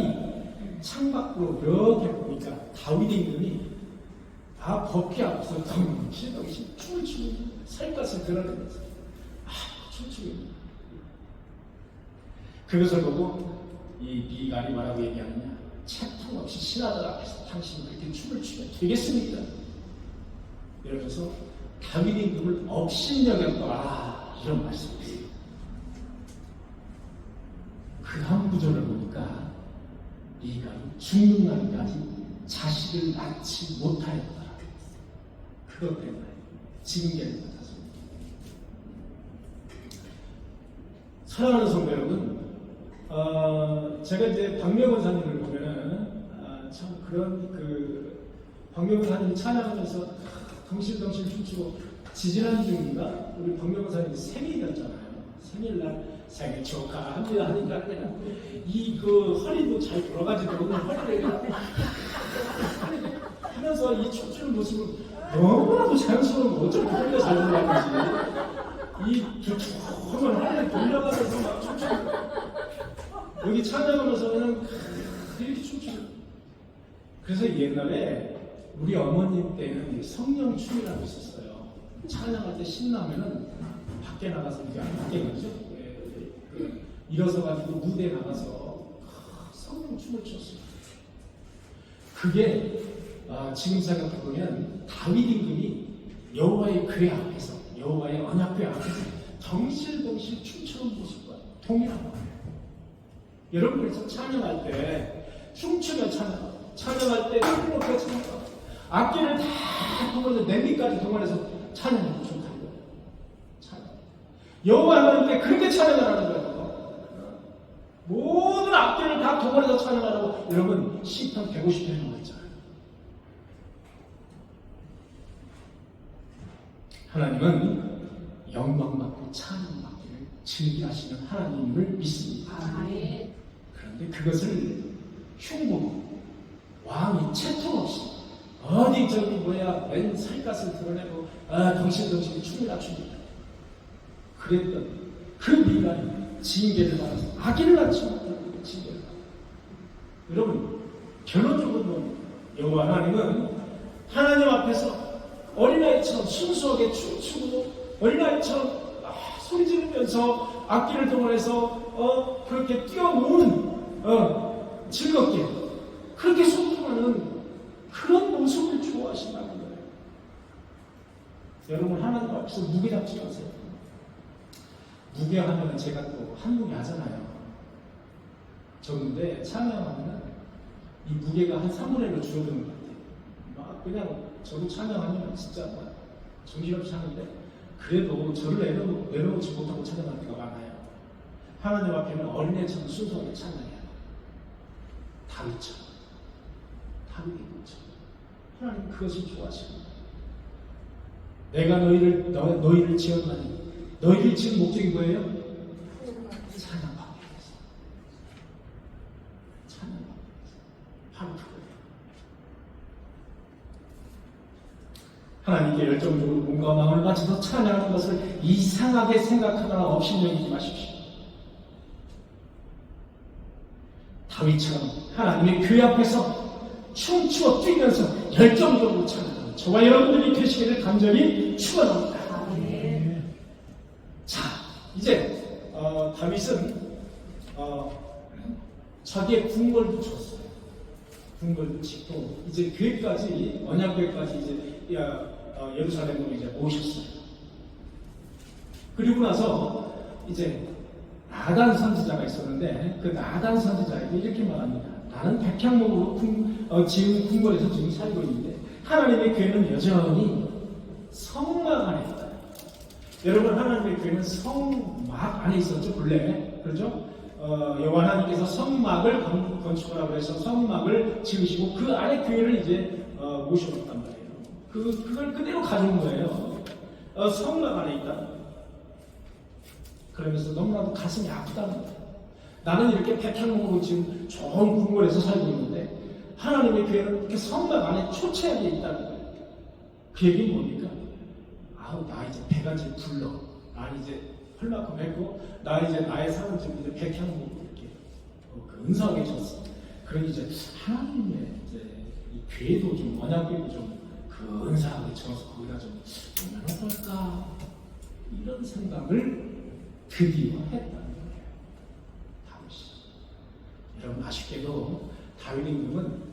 창밖으로 이렇게 보니까 다윗의 이름이 다 벗기 앞서 덩실 춤을 추고 살갗을 드러내면서 춤추고 있는 거예요. 그것을 보고 이 미갈이 뭐라고 얘기하느냐, 채통 없이 신하들 앞에서 당신이 그렇게 춤을 추면 되겠습니까? 이러면서 다윗의 이름을 업신여겼더라, 이런 말씀이에요. 그 다음 구절을 보니까 미갈이 죽는 날까지 자식을 낳지 못하였더라. 그것 때문에 징계를 받았습니다. 사랑하는 성도 여러분, 제가 이제 박명원 사님을 보면은 참 그런 박명원 사님이 찬양하면서 덩실덩실 춤추고, 지지난 중인가 우리 박명원 사님이 생일이었잖아요. 생일날 생일 축하합니다 하니까 이 허리도 잘 돌아가지도 않는 허리를 하면서 이 춤추는 모습을 너무나도 자연스러운 거, 어쩜 그렇게 잘 돌아가는지, 이 두툼한 허리를 돌려가면서 막 춤추는, 여기 찬양하면서는 이렇게 춤추는. 그래서 옛날에 우리 어머님 때는 성령 춤이라고 있었어요. 찬양할 때 신나면은 밖에 나가서, 이제 밖에 가죠. 일어서 가지고 무대에 나가서 성령 춤을 췄어요. 그게 지금 생각해보면 다윗 임금이 여호와의 궤 앞에서, 여호와의 언약궤 앞에서 덩실덩실 춤추는 모습과 동일한 거예요. 여러분, 그래서 찬양할 때 춤추며 찬양할 때 흘러서 찬양하고, 악기를 다 동원해서 냄비까지 동원해서 찬양하고 춤하는 거예요. 여호와 하나님께 그렇게 찬양을 하는 거예요. 모든 악기를 다 동원해서 찬양하라고. 여러분, 시편 150편에 있잖아요. 하나님은 영광받고 찬양받기를 즐기하시는 하나님을 믿습니다. 그런데 그것을 흉보, 왕이 채통 없이 어디 맨 살갗을 드러내고 덩실덩실 춤을 춥니다. 그랬던 그 미갈이 징계를 받아서 아기를 낳지 못하고 징계를 받아요. 여러분, 결론적으로 여호와 하나님은 하나님 앞에서 어린아이처럼 순수하게 춤추고, 어린아이처럼 소리 지르면서 악기를 동원해서 그렇게 뛰어노는, 즐겁게 그렇게 소통하는 그런 모습을 좋아하신다는 거예요. 여러분, 하나님 앞에서 무게 잡지 마세요. 무게하면 제가 또 한무게 하잖아요. 적는데 찬양하면 이 무게가 한 3분의 1로 줄어드는 것 같아요. 막 그냥 저도 찬양하면 진짜 막 정신없이 하는데, 그래도 저를 내려놓지 못하고 찬양할 때가 많아요. 하나님 앞에는 어린애처럼 순수하게 찬양해야 돼요. 다윗처럼. 하나님 그것을 좋아하십니다. 내가 너희를 지었나니, 너희를 지은 목적이 뭐예요? 찬양하기 위해서. 찬양하기 위해서. 바로 그거예요. 하나님께 열정적으로 몸과 마음을 바쳐서 찬양하는 것을 이상하게 생각하거나 업신여기지 마십시오. 다윗처럼 하나님의 궤 앞에서 춤추어 뛰면서 열정적으로 찬양하는 저와 여러분들이 되시기를 간절히 축원합니다. 자, 이제 다윗은 자기의 궁궐도 줬어요. 궁궐도 짓고 이제 궤까지, 언약궤까지 이제 예루살렘으로 이제 모셨어요. 그리고 나서 이제 나단 선지자가 있었는데, 그 나단 선지자에게 이렇게 말합니다. 나는 백향목으로 지은 궁궐에서 지금 살고 있는데 하나님의 궤는 여전히 성막 안에 있다. 여러분, 하나님의 궤는 성막 안에 있었죠, 본래. 그렇죠? 여호와 하나님께서 성막을 건축하라고 해서 성막을 지으시고 그 안에 궤를 이제 모셔놓았단 말이에요. 그걸 그대로 가져온 거예요. 성막 안에 있다. 그러면서 너무나도 가슴이 아프다는 거예요. 나는 이렇게 백향목으로 지금 좋은 궁궐에서 살고 있는데 하나님의 궤는 이렇게 성막 안에 초췌하게 있다는 거예요. 그 얘기는 뭡니까? 나 이제 배가 이제 불러. 난 이제 헐만큼 했고 나 이제 나의 삶을 좀 이제 백향목으로 이렇게 근사하게 졌어. 그러니 이제 하나님의 이제 이 궤도 좀 언약궤도 좀 근사하게 쳐서 거기다 좀 보면 어떨까 이런 생각을 드디어 했다는 거예요. 다윗이. 여러분 아쉽게도 다윗 임금은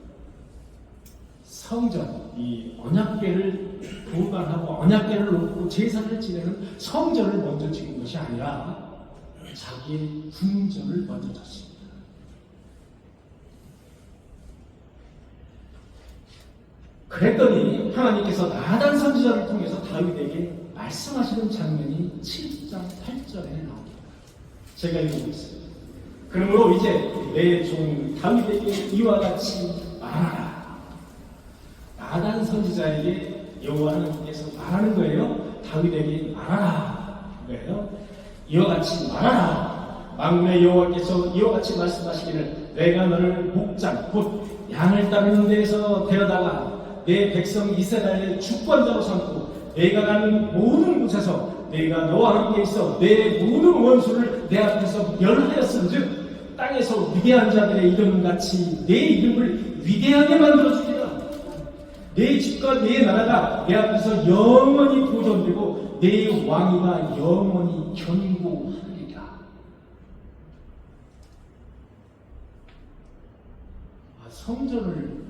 성전, 이 언약궤를 보관하고 언약궤를 놓고 제사를 지내는 성전을 먼저 지은 것이 아니라 자기의 궁전을 먼저 졌습니다. 그랬더니 하나님께서 나단 선지자를 통해서 다윗에게 말씀하시는 장면이 7장 8절에 나옵니다. 제가 읽어보겠습니다. 그러므로 이제 내 종 다윗에게 이와 같이 말하라. 나단 선지자에게 여호와 하나님께서 말하는 거예요. 다윗에게 말하라. 그래요. 이와 같이 말하라. 만군의 여호와께서 이와 같이 말씀하시기를 내가 너를 목장 곧 양을 따르는 데에서 데려다가 내 백성 이스라엘의 주권자로 삼고 내가 가는 모든 곳에서 내가 너와 함께 있어 내 모든 원수를 내 앞에서 멸하였은즉 땅에서 위대한 자들의 이름 같이 내 이름을 위대하게 만들어주리라. 내 집과 내 나라가 내 앞에서 영원히 보존되고 내 왕위가 영원히 견고하리라. 성전을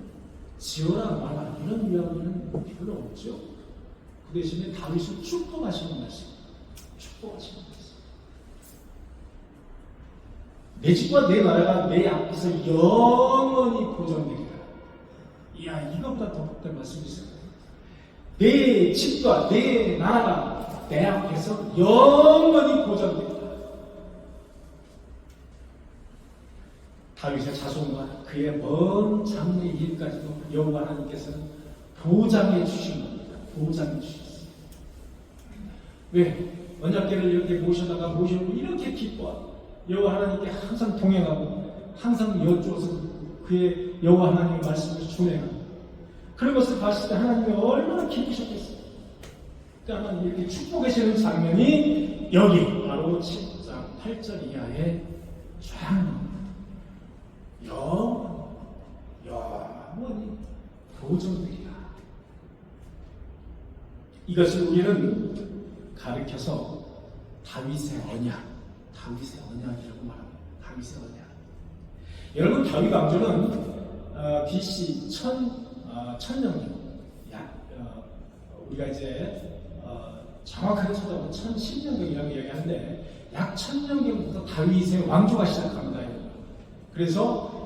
지어라 말라 이런 이야기는 별로 없죠. 그 대신에 다윗을 축복하시는 말씀, 축복하시는 말씀. 내 집과 내 나라가 내 앞에서 영원히 보존되리라. 이야, 이것보다 더 복된 말씀이 있어요. 내 집과 내 나라가 내 앞에서 영원히 보존되리라. 다윗의 자손과 그의 먼 장래의 일까지도 여호와 하나님께서는 보장해 주신 겁니다. 보장해 주셨어요. 왜? 언약궤를 이렇게 모셔다가 모시고 이렇게 기뻐 여호와 하나님께 항상 동행하고 항상 여쭈어서 그의 여호와 하나님의 말씀을 준행하고 그런 것을 봤을 때 하나님이 얼마나 기쁘셨겠어요. 그러니까 하나님 이렇게 축복해 주시는 장면이 여기 바로 7장 8절 이하에 쫙 영원히 보존되리라. 이것을 우리는 가르쳐서 다윗의 언약이라고 말합니다. 다윗의 언약. 여러분 다윗 왕조는 BC 1000년경 우리가 이제 정확하게 찾아보면 1010년경이라고 이야기하는데 약 1000년경부터 다윗의 왕조가 시작합니다. 그래서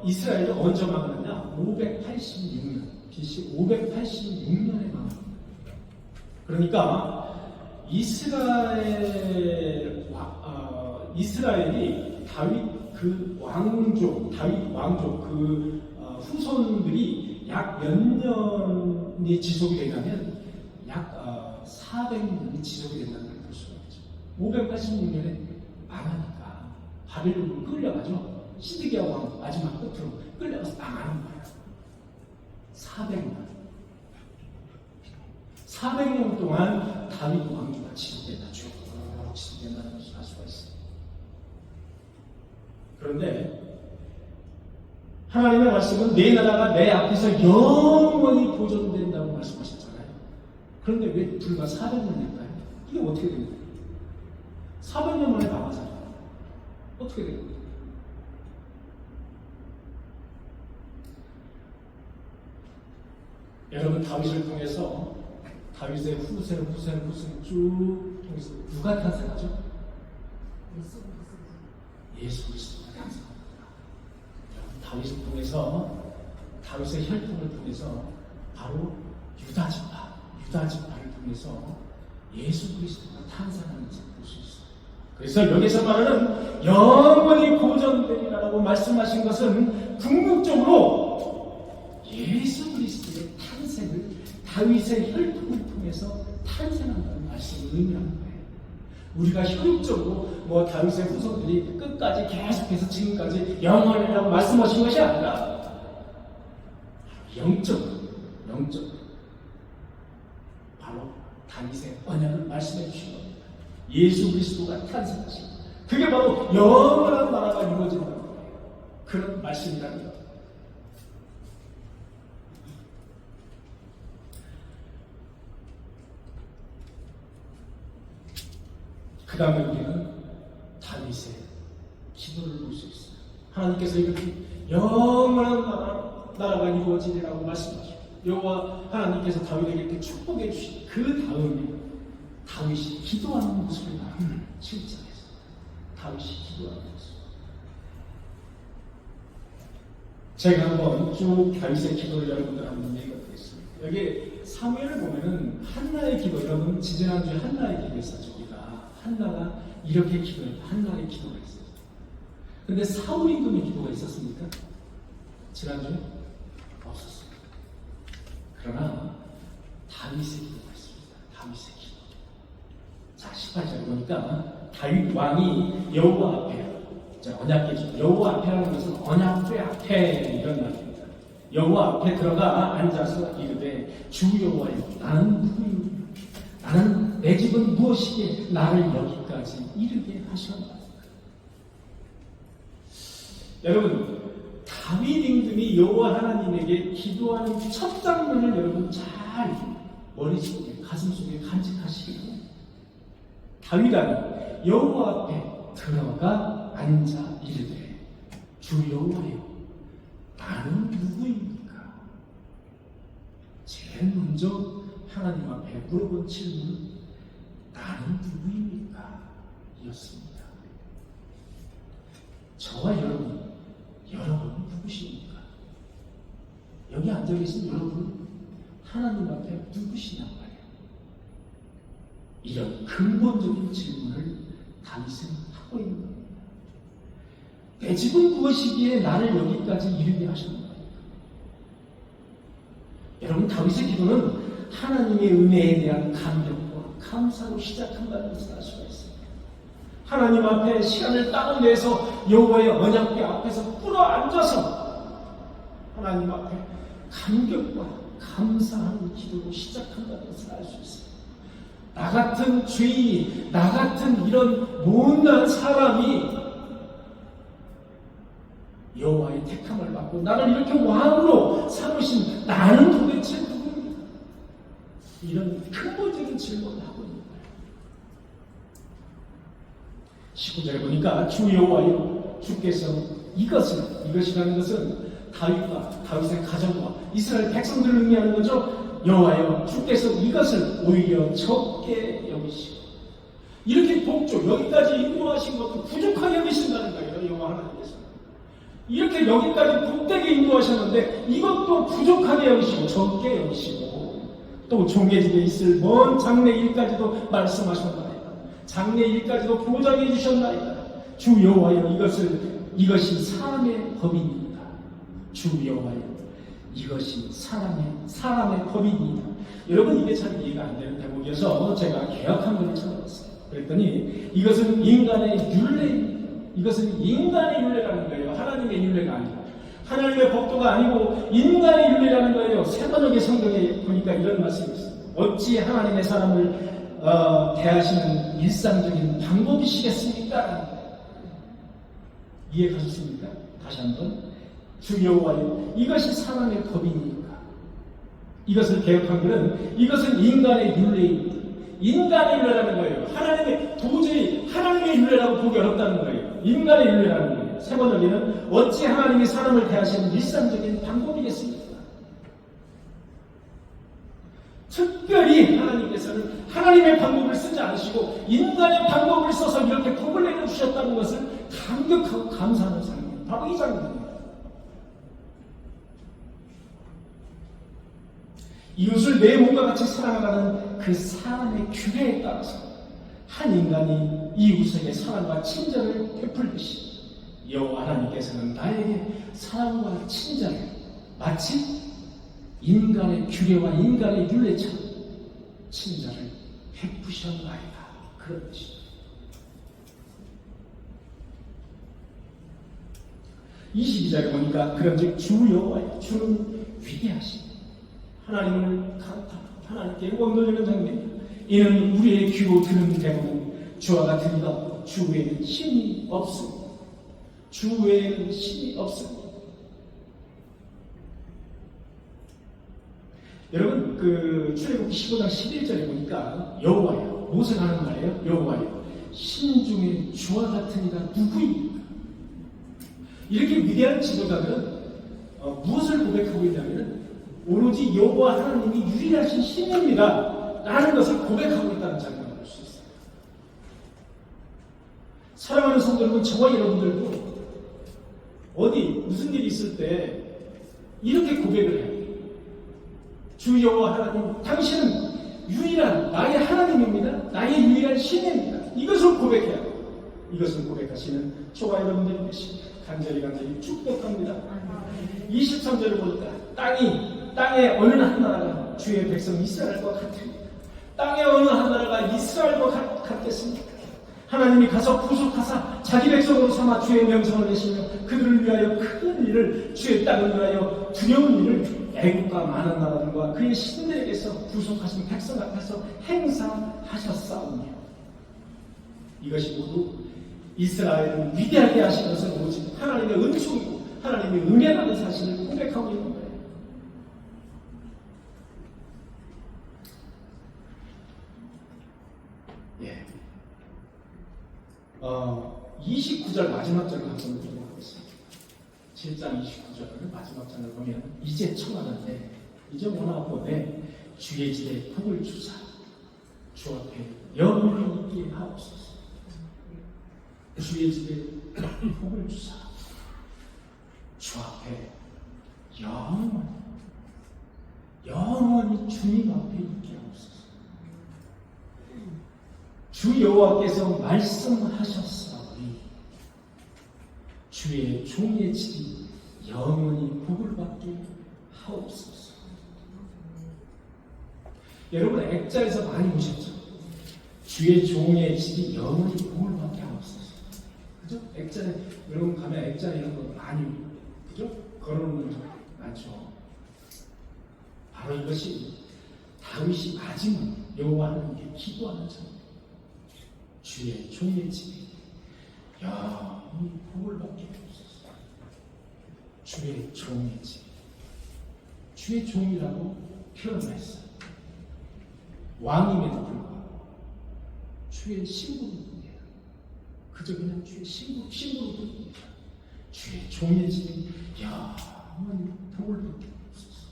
이스라엘이 언제 망하느냐? 586년, BC 586년에 망합니다. 그러니까 이스라엘이 다윗 왕조 그 후손들이 약 몇 년이 지속이 되냐면 약 400년이 지속이 된다는 걸 볼 수가 있죠. 586년에 망하니까 바벨론으로 끌려가죠. 시드기야 왕 마지막 끝으로 끌려가서 망하는 거예요. 400년 동안 다윗 왕조가 지속된다. 쭉 지속된다는 것을 알 수가 있어요. 그런데 하나님의 말씀은 내 나라가 내 앞에서 영원히 보존된다고 말씀하셨잖아요. 그런데 왜 불과 400년 될까요? 이게 어떻게 된 거예요? 400년 만에 망하잖아요. 어떻게 된 거예요? 여러분 다윗을 통해서 다윗의 후세 쭉 통해서 누가 탄생하죠? 예수 그리스도가 탄생합니다. 다윗을 통해서 다윗의 혈통을 통해서 바로 유다 지파를 통해서 예수 그리스도가 탄생하는 것을 볼 수 있어요. 그래서 여기서 말하는 영원히 보존되리라고 말씀하신 것은 궁극적으로 예수 그리스도의 탄생을 다윗의 혈통을 통해서 탄생한다는 말씀을 의미하는 거예요. 우리가 효율적으로 다윗의 후손들이 끝까지 계속해서 지금까지 영원이라고 말씀하신 것이 아니라 영적으로 바로 다윗의 언약을 말씀해 주신 겁니다. 예수 그리스도가 탄생하신 그게 바로 영원한 나라가 이루어진다는 그런 말씀이라는 것. 그 다음에 우리는 다윗의 기도를 볼 수 있어요. 하나님께서 이렇게 영원한 나라가 이루어지리라고 말씀하시고 여호와 하나님께서 다윗에게 이렇게 축복해 주신 그 다음에 다윗이 기도하는 모습을 나는 7장에서 다윗이 기도하는 모습. 제가 한번 쭉 다윗의 기도를 여러분들 한번 읽어드리겠습니다. 여기 사무엘을 보면은 한나의 기도, 여러분 지지난주에 한나의 기도했었죠. 우리가 한나가 이렇게 기도했다. 한나의 기도가 있어요. 근데 사울 임금의 기도가 있었습니까? 지난주에 없었어요. 그러나 다윗의 기도가 있습니다. 다윗의 기도. 자, 18절에 보니까 다윗 왕이 여호와 앞에, 언약궤죠. 여호와 앞에라는 것은 언약궤 앞에 이런 말입니다. 여호와 앞에 들어가 앉아서 이르되 주 여호와여, 나는 누구이뇨? 나는 내 집은 무엇이기에 나를 여기까지 이르게 하셨나? 여러분, 다윗 임금이 여호와 하나님에게 기도하는 첫 장면을 여러분 잘 머릿속에, 가슴속에 간직하시기 바랍니다. 다윗 왕이 여호와 앞에 들어가 앉아 이르되 주 여호와여, 나는 누구입니까? 제일 먼저 하나님 앞에 물어본 질문은 나는 누구입니까? 이었습니다. 저와 여러분은 누구십니까? 여기 앉아계신 여러분은 하나님 앞에 누구시냔 말이에요. 이런 근본적인 질문을 다윗은 하고 있는 겁니다. 내 집은 무엇이기에 나를 여기까지 이르게 하셨는 겁니까? 여러분, 다윗의 기도는 하나님의 은혜에 대한 감격과 감사로 시작한다는 것을 알 수가 있습니다. 하나님 앞에 시간을 따로 내서 여호와의 언약궤 앞에서 꿇어 앉아서 하나님 앞에 감격과 감사하는 기도로 시작한다는 것을 알 수 있습니다. 나 같은 죄인이, 나 같은 이런 못난 사람이 여호와의 택함을 받고 나를 이렇게 왕으로 삼으신 나는 도대체 누구입니까? 이런 근본적인 질문을 하고 있는 거예요. 19절에 보니까 주 여호와여, 주께서 이것이라는 것은 다윗의 가정과 이스라엘 백성들을 의미하는 거죠. 여호와여, 주께서 이것을 오히려 적게 여기시고 이렇게 복종, 여기까지 인도하신 것도 부족하게 여기신다는 거예요. 여호와 하나님께서 이렇게 여기까지 복되게 인도하셨는데 이것도 부족하게 여기시고 적게 여기시고 또 종의 집에 있을 먼 장래 일까지도 말씀하셨나이다. 장래 일까지도 보장해 주셨나이다. 주 여호와여, 이것이 사람의 법입니다. 주 여호와여, 이것이 사람의 법입니다. 여러분, 이게 참 이해가 안 되는 대목이어서 제가 개역한글을 찾아봤어요. 그랬더니 이것은 인간의 율례입니다. 이것은 인간의 율례라는 거예요. 하나님의 율례가 아니라. 하나님의 법도가 아니고 인간의 율례라는 거예요. 세번역의 성경에 보니까 이런 말씀이 있어요. 어찌 하나님의 사람을 대하시는 일상적인 방법이시겠습니까? 이해가셨습니까? 다시 한번. 주 여호와여, 이것이 사람의 법이니까. 이것을 개역한글은 이것은 인간의 율례입니다. 인간의 율례라는 거예요. 도저히 하나님의 율례라고 보기 어렵다는 거예요. 인간의 율례라는 거예요. 세 번째는 어찌 하나님이 사람을 대하시는 일상적인 방법이겠습니까? 특별히 하나님께서는 하나님의 방법을 쓰지 않으시고 인간의 방법을 써서 이렇게 복을 내려주셨다는 것을 감격하고 감사하는 사람이에요. 바로 이 장면입니다. 이웃을 내 몸과 같이 사랑하는 그 사람의 규례에 따라서 한 인간이 이웃에게 사랑과 친절을 베풀듯이 여호와 하나님께서는 나에게 사랑과 친절을 마치 인간의 규례와 인간의 율례처럼 친절을 베푸셨나이다. 그런 뜻입니다. 22절에 보니까 그런즉 주 여호와여, 주는 위대하십니다. 하나님을 강타하고 하나님께 영광 돌리는 장면입니다. 이는 우리의 귀로 들은 대목은 주와 같은 이가 없고 주 외에는 신이 없습니다. 주 외에는 신이 없습니다. 여러분 그 출애굽기 15장 11절에 보니까 여호와여, 모세가 하는 말이에요. 여호와여, 신 중에 주와 같은 이가 누구입니까? 이렇게 위대한 지도자들은 무엇을 고백하고 있냐면 오로지 여호와 하나님이 유일하신 신입니다 라는 것을 고백하고 있다는 장면을 볼 수 있어요. 사랑하는 성도 여러분, 저와 여러분들도 어디 무슨 일이 있을 때 이렇게 고백을 해요. 주 여호와 하나님, 당신은 유일한 나의 하나님입니다. 나의 유일한 신입니다. 이것을 고백해야 해요. 이것을 고백하시는 저와 여러분들이 되시니 간절히 축복합니다. 23절을 보니까 땅에 어느 한 나라가 주의 백성 이스라엘과 같으니 땅의 어느 한 나라가 이스라엘과 같겠습니까? 하나님이 가서 구속하사 자기 백성으로 삼아 주의 명성을 내시며 그들을 위하여 큰 일을, 주의 땅을 위하여 두려운 일을 애국과 많은 나라들과 그의 신들에게서 구속하신 백성 앞에서 행사하셨사오며, 이것이 모두 이스라엘을 위대하게 하신 것은 오직 하나님의 은총이고 하나님의 은혜라는 사실을 고백하고 있는 거예요. 예. 29절 마지막 절을 한번 보도록 하겠습니다. 7장 29절을 마지막 장을 보면 이제 청하는데 이제 원하오되 주의 집에 복을 주사 주 앞에 영원히 있게 하옵소서. 주의 집에 복을 주사 주 앞에 영원히 주님 앞에 있게 하옵소서. 주 여호와께서 말씀하셨사오니 주의 종의 집이 영원히 복을 받게 하옵소서. 여러분 액자에서 많이 보셨죠? 주의 종의 집이 영원히 복을 받게 하옵소서. 그죠? 액자에 여러분 가면 액자 이런 거 많이, 그죠? 걸어놓는 거 많죠. 바로 이것이 다윗이 마지막 여호와 하나님께 기도하는 점. 주의 종의 집이 영원히 복을 받게 하옵소서. 주의 종의 집. 주의 종이라고 표현했어요. 왕임에도 불구하고 주의 신부입니다. 그저 그냥 주의 신부로 부릅니다. 주의 종의 집이 영원히 복을 받게 하옵소서.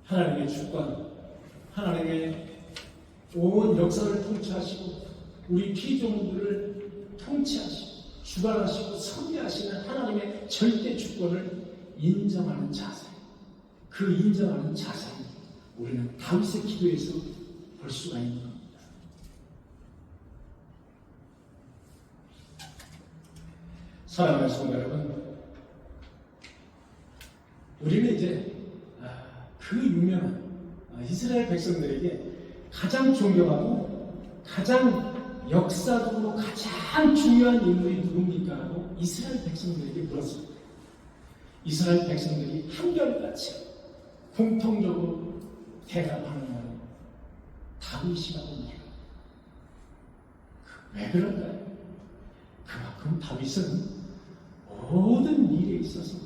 하나님의 주권, 하나님의 온 역사를 통치하시고 우리 피조물들을 통치하시고 주관하시고 섭리하시는 하나님의 절대 주권을 인정하는 자세, 그 인정하는 자세를 우리는 다윗의 기도에서 볼 수가 있는 겁니다. 사랑하는 성도 여러분, 우리는 이제 그 유명한 이스라엘 백성들에게 가장 존경하고 가장 역사적으로 가장 중요한 인물이 누굽니까? 라고 이스라엘 백성들에게 물었습니다. 이스라엘 백성들이 한결같이 공통적으로 대답하는 말은 다윗이라고 합니다. 왜 그럴까요? 그만큼 다윗은 모든 일에 있어서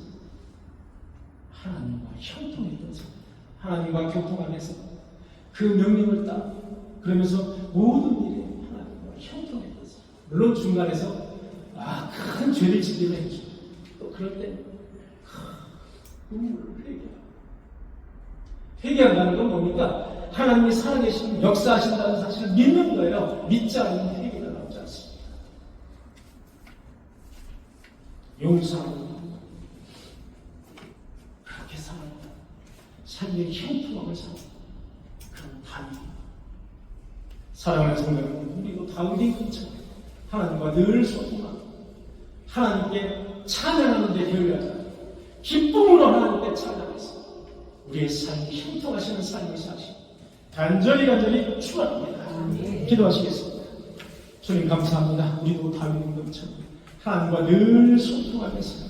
하나님과 형통했던 사람, 하나님과 교통하면서 그 명령을 따라 그러면서 모든 일에 하나님과 형통했던 사람. 물론 중간에서 큰 죄를 지기도 했죠. 또 그럴 때 눈물을 회개한다는 건 뭡니까? 하나님이 살아계신 역사하신다는 사실을 믿는 거예요. 믿지 않으면 회개가 나오지 않습니다. 용서하고 그렇게 살아간다. 삶의 형통함을 살아간다. 그런 다윗. 사랑하는 성도는 우리도 다윗의 것처럼 하나님과 늘 소통하고 하나님께 찬양하는 데 결의하자. 기쁨으로 하나님께 찬양해서 우리의 삶이 형통하시는 삶을 사시고 간절히 축원합니다. 기도하시겠습니다. 주님 감사합니다. 우리도 다윗의 것처럼 하나님과 늘 소통하면서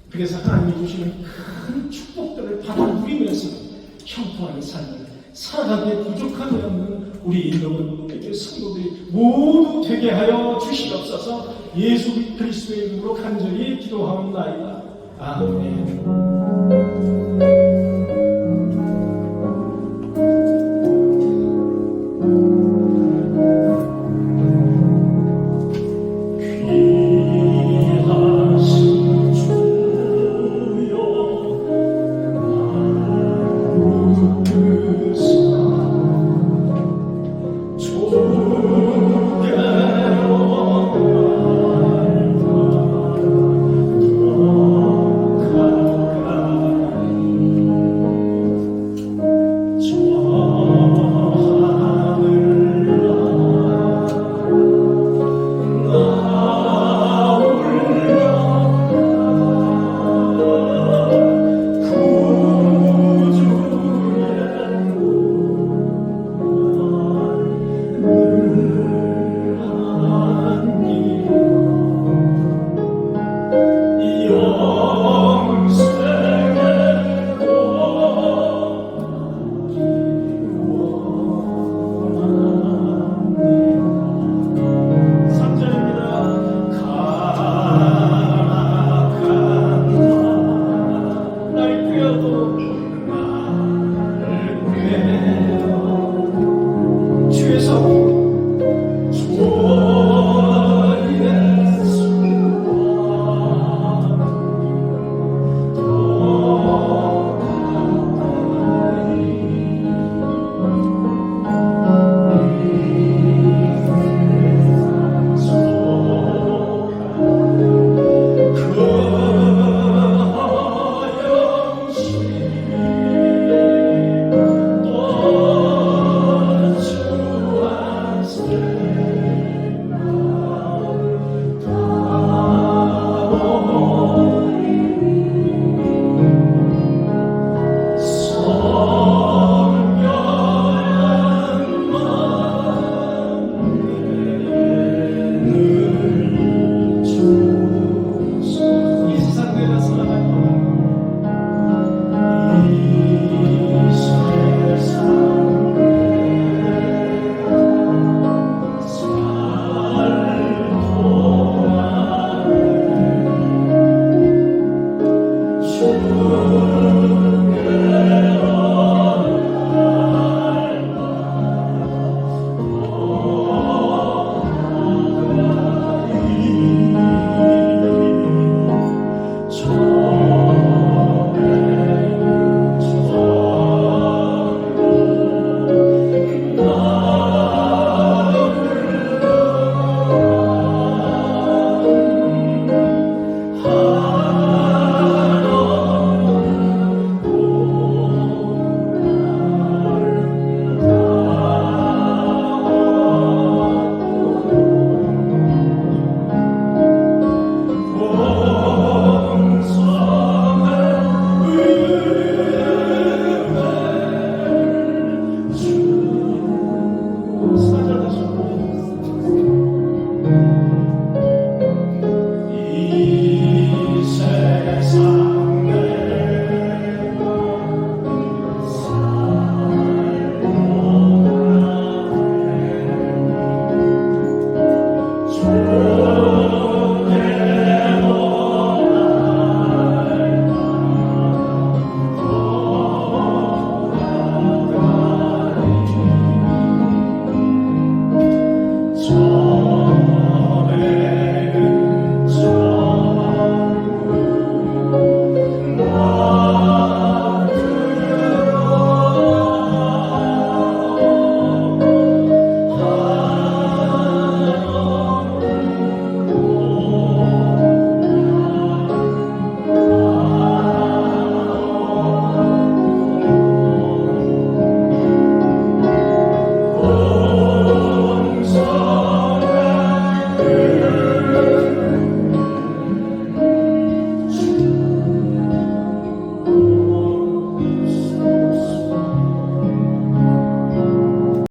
그래서 하나님이 주시는 큰 축복들을 받아 누리면서 형통하는 삶을 살아가기에 부족함이 없는 우리 인도군에게 성도들이 모두 되게 하여 주시옵소서. 예수 그리스도의 이름으로 간절히 기도하옵나이다. 아멘. 귀하신 주여 나를 붙드사